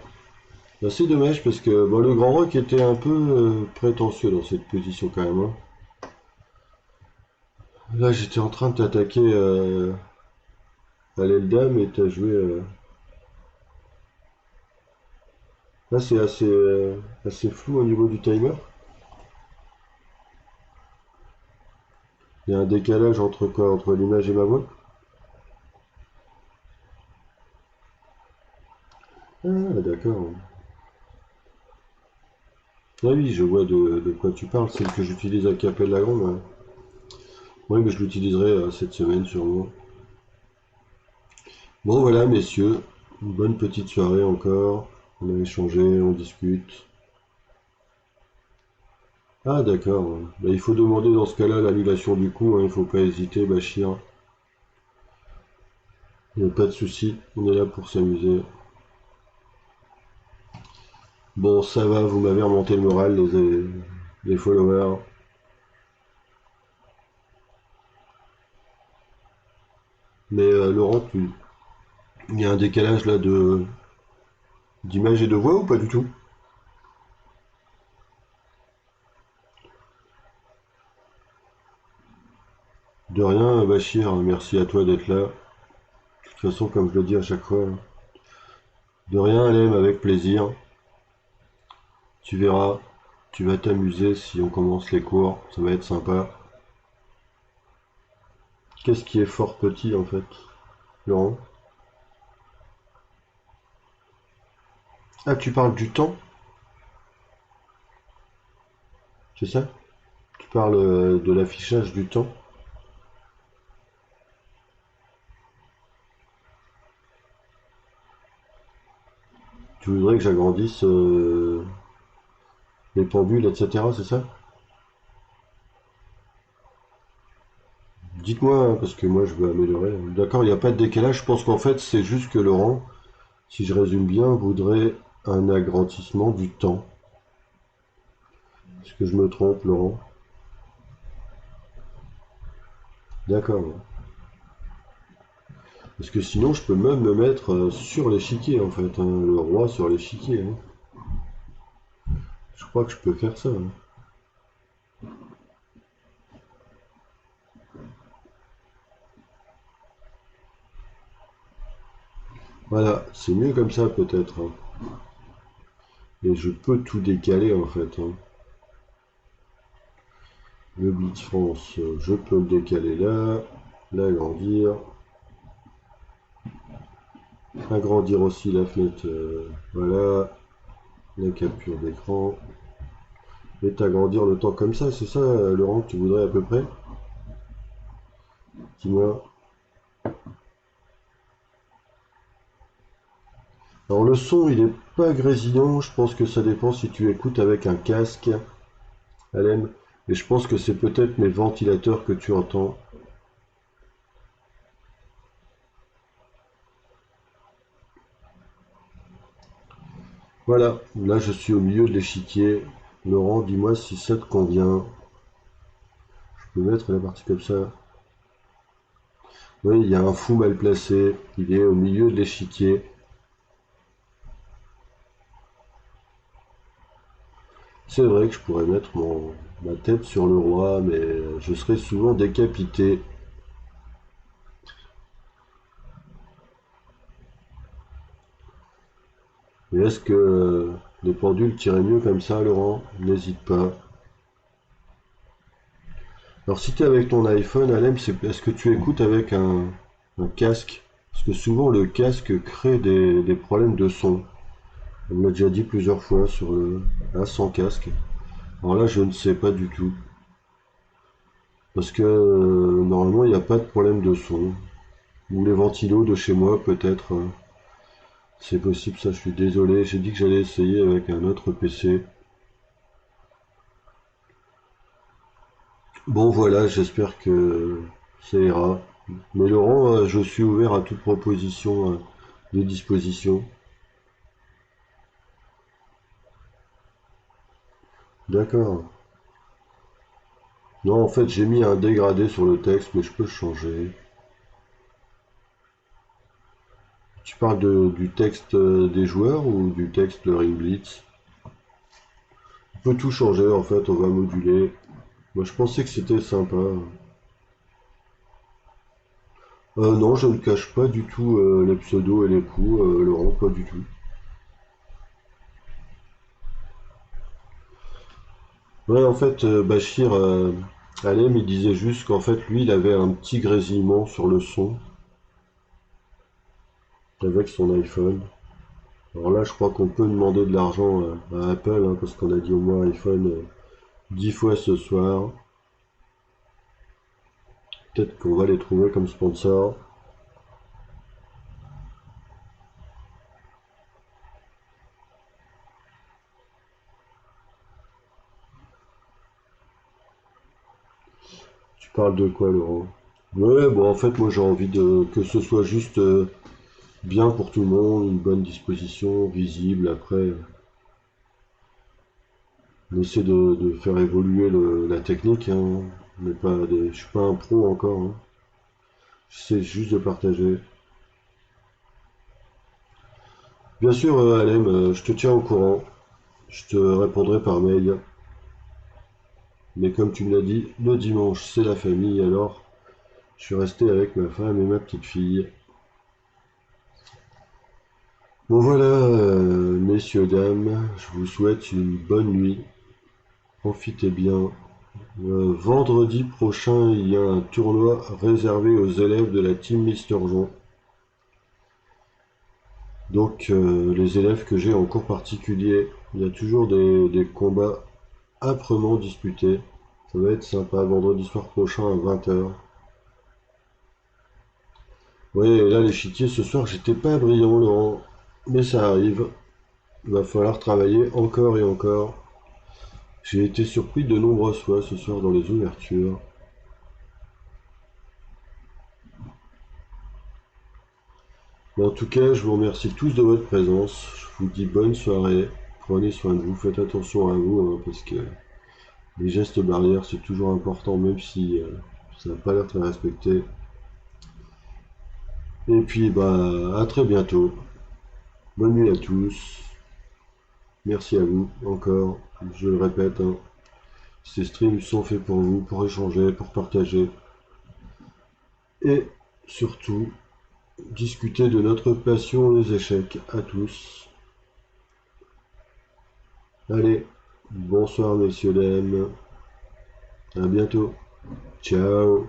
Ben, c'est dommage, parce que bon, le Grand Rock était un peu prétentieux dans cette position, quand même, hein. Là, j'étais en train de t'attaquer à l'aile dame et t'as joué. Là, c'est assez flou au niveau du timer. Il y a un décalage entre quoi? Entre l'image et ma voix? Ah, d'accord. Ah oui, je vois de quoi tu parles. Celle que j'utilise à Capelle la Grande. Ouais. Oui, mais je l'utiliserai cette semaine sûrement. Bon, voilà, messieurs. Une bonne petite soirée encore. On a échangé, on discute. Ah, d'accord. Bah, il faut demander dans ce cas-là l'annulation du coup. Hein. Il faut pas hésiter, Bachir. Il n'y a pas de souci. On est là pour s'amuser. Bon, ça va, vous m'avez remonté le moral, les followers. Mais Laurent, il y a un décalage là d'image et de voix ou pas du tout? De rien, Bachir, merci à toi d'être là. De toute façon, comme je le dis à chaque fois, hein. De rien, Alem, avec plaisir. Tu verras, tu vas t'amuser si on commence les cours, ça va être sympa. Qu'est-ce qui est fort petit en fait, Laurent? Ah, tu parles du temps, c'est ça? Tu parles de l'affichage du temps? Tu voudrais que j'agrandisse les pendules, etc. C'est ça? Dites-moi, hein, parce que moi je veux améliorer. D'accord, il n'y a pas de décalage. Je pense qu'en fait, c'est juste que Laurent, si je résume bien, voudrait un agrandissement du temps. Est-ce que je me trompe, Laurent? D'accord. Parce que sinon, je peux même me mettre sur l'échiquier, en fait, hein, le roi sur l'échiquier, hein. Je crois que je peux faire ça, hein. Voilà, c'est mieux comme ça peut-être, hein. Et je peux tout décaler, en fait, hein. Le Blitz France, je peux le décaler là, l'agrandir, agrandir aussi la fenêtre, voilà, la capture d'écran, et t'agrandir le temps comme ça, c'est ça, Laurent, que tu voudrais à peu près? Dis-moi. Alors le son, il est pas grésillant, je pense que ça dépend si tu écoutes avec un casque, Alem, et je pense que c'est peut-être mes ventilateurs que tu entends. Voilà, là je suis au milieu de l'échiquier. Laurent, dis-moi si ça te convient. Je peux mettre la partie comme ça. Oui, il y a un fou mal placé, il est au milieu de l'échiquier. C'est vrai que je pourrais mettre ma tête sur le roi, mais je serais souvent décapité. Et est-ce que les pendules tiraient mieux comme ça, Laurent? N'hésite pas. Alors si tu es avec ton iPhone, Alem, est-ce que tu écoutes avec un casque? Parce que souvent le casque crée des problèmes de son. On me l'a déjà dit plusieurs fois sur là, sans casque. Alors là, je ne sais pas du tout. Parce que normalement, il n'y a pas de problème de son. Ou les ventilos de chez moi, peut-être. C'est possible, ça, je suis désolé. J'ai dit que j'allais essayer avec un autre PC. Bon, voilà, j'espère que ça ira. Mais Laurent, je suis ouvert à toute proposition de disposition. D'accord. Non, en fait, j'ai mis un dégradé sur le texte, mais je peux le changer. Tu parles du texte des joueurs ou du texte de Ring Blitz? On peut tout changer, en fait, on va moduler. Moi, je pensais que c'était sympa. Non, je ne cache pas du tout les pseudos et les coups, Laurent, pas du tout. Ouais, en fait, Bachir Alem, il disait juste qu'en fait, lui, il avait un petit grésillement sur le son avec son iPhone. Alors là, je crois qu'on peut demander de l'argent à Apple, hein, parce qu'on a dit au moins iPhone 10 fois ce soir. Peut-être qu'on va les trouver comme sponsor. Tu parles de quoi, Laurent? Ouais, bon, en fait, moi, j'ai envie que ce soit juste bien pour tout le monde, une bonne disposition, visible. Après, on essaie de faire évoluer la technique, hein. Je suis pas un pro encore, hein. J'essaie juste de partager. Bien sûr, Alem, je te tiens au courant. Je te répondrai par mail. Mais comme tu me l'as dit, le dimanche, c'est la famille, alors je suis resté avec ma femme et ma petite fille. Bon voilà, messieurs, dames, je vous souhaite une bonne nuit. Profitez bien. Vendredi prochain, il y a un tournoi réservé aux élèves de la team Mister Jean. Donc les élèves que j'ai en cours particulier, il y a toujours des combats âprement disputés. Ça va être sympa, vendredi soir prochain à 20h. Ouais, là l'échiquier ce soir, j'étais pas brillant, Laurent, mais ça arrive. Il va falloir travailler encore et encore. J'ai été surpris de nombreuses fois ce soir dans les ouvertures. Mais en tout cas, je vous remercie tous de votre présence. Je vous dis bonne soirée. Prenez soin de vous, faites attention à vous, hein, parce que les gestes barrières, c'est toujours important, même si ça n'a pas l'air très respecté. Et puis, bah, à très bientôt. Bonne nuit à tous. Merci à vous, encore. Je le répète, hein, ces streams sont faits pour vous, pour échanger, pour partager. Et surtout, discuter de notre passion, les échecs, à tous. Allez, bonsoir messieurs, dames. À bientôt. Ciao.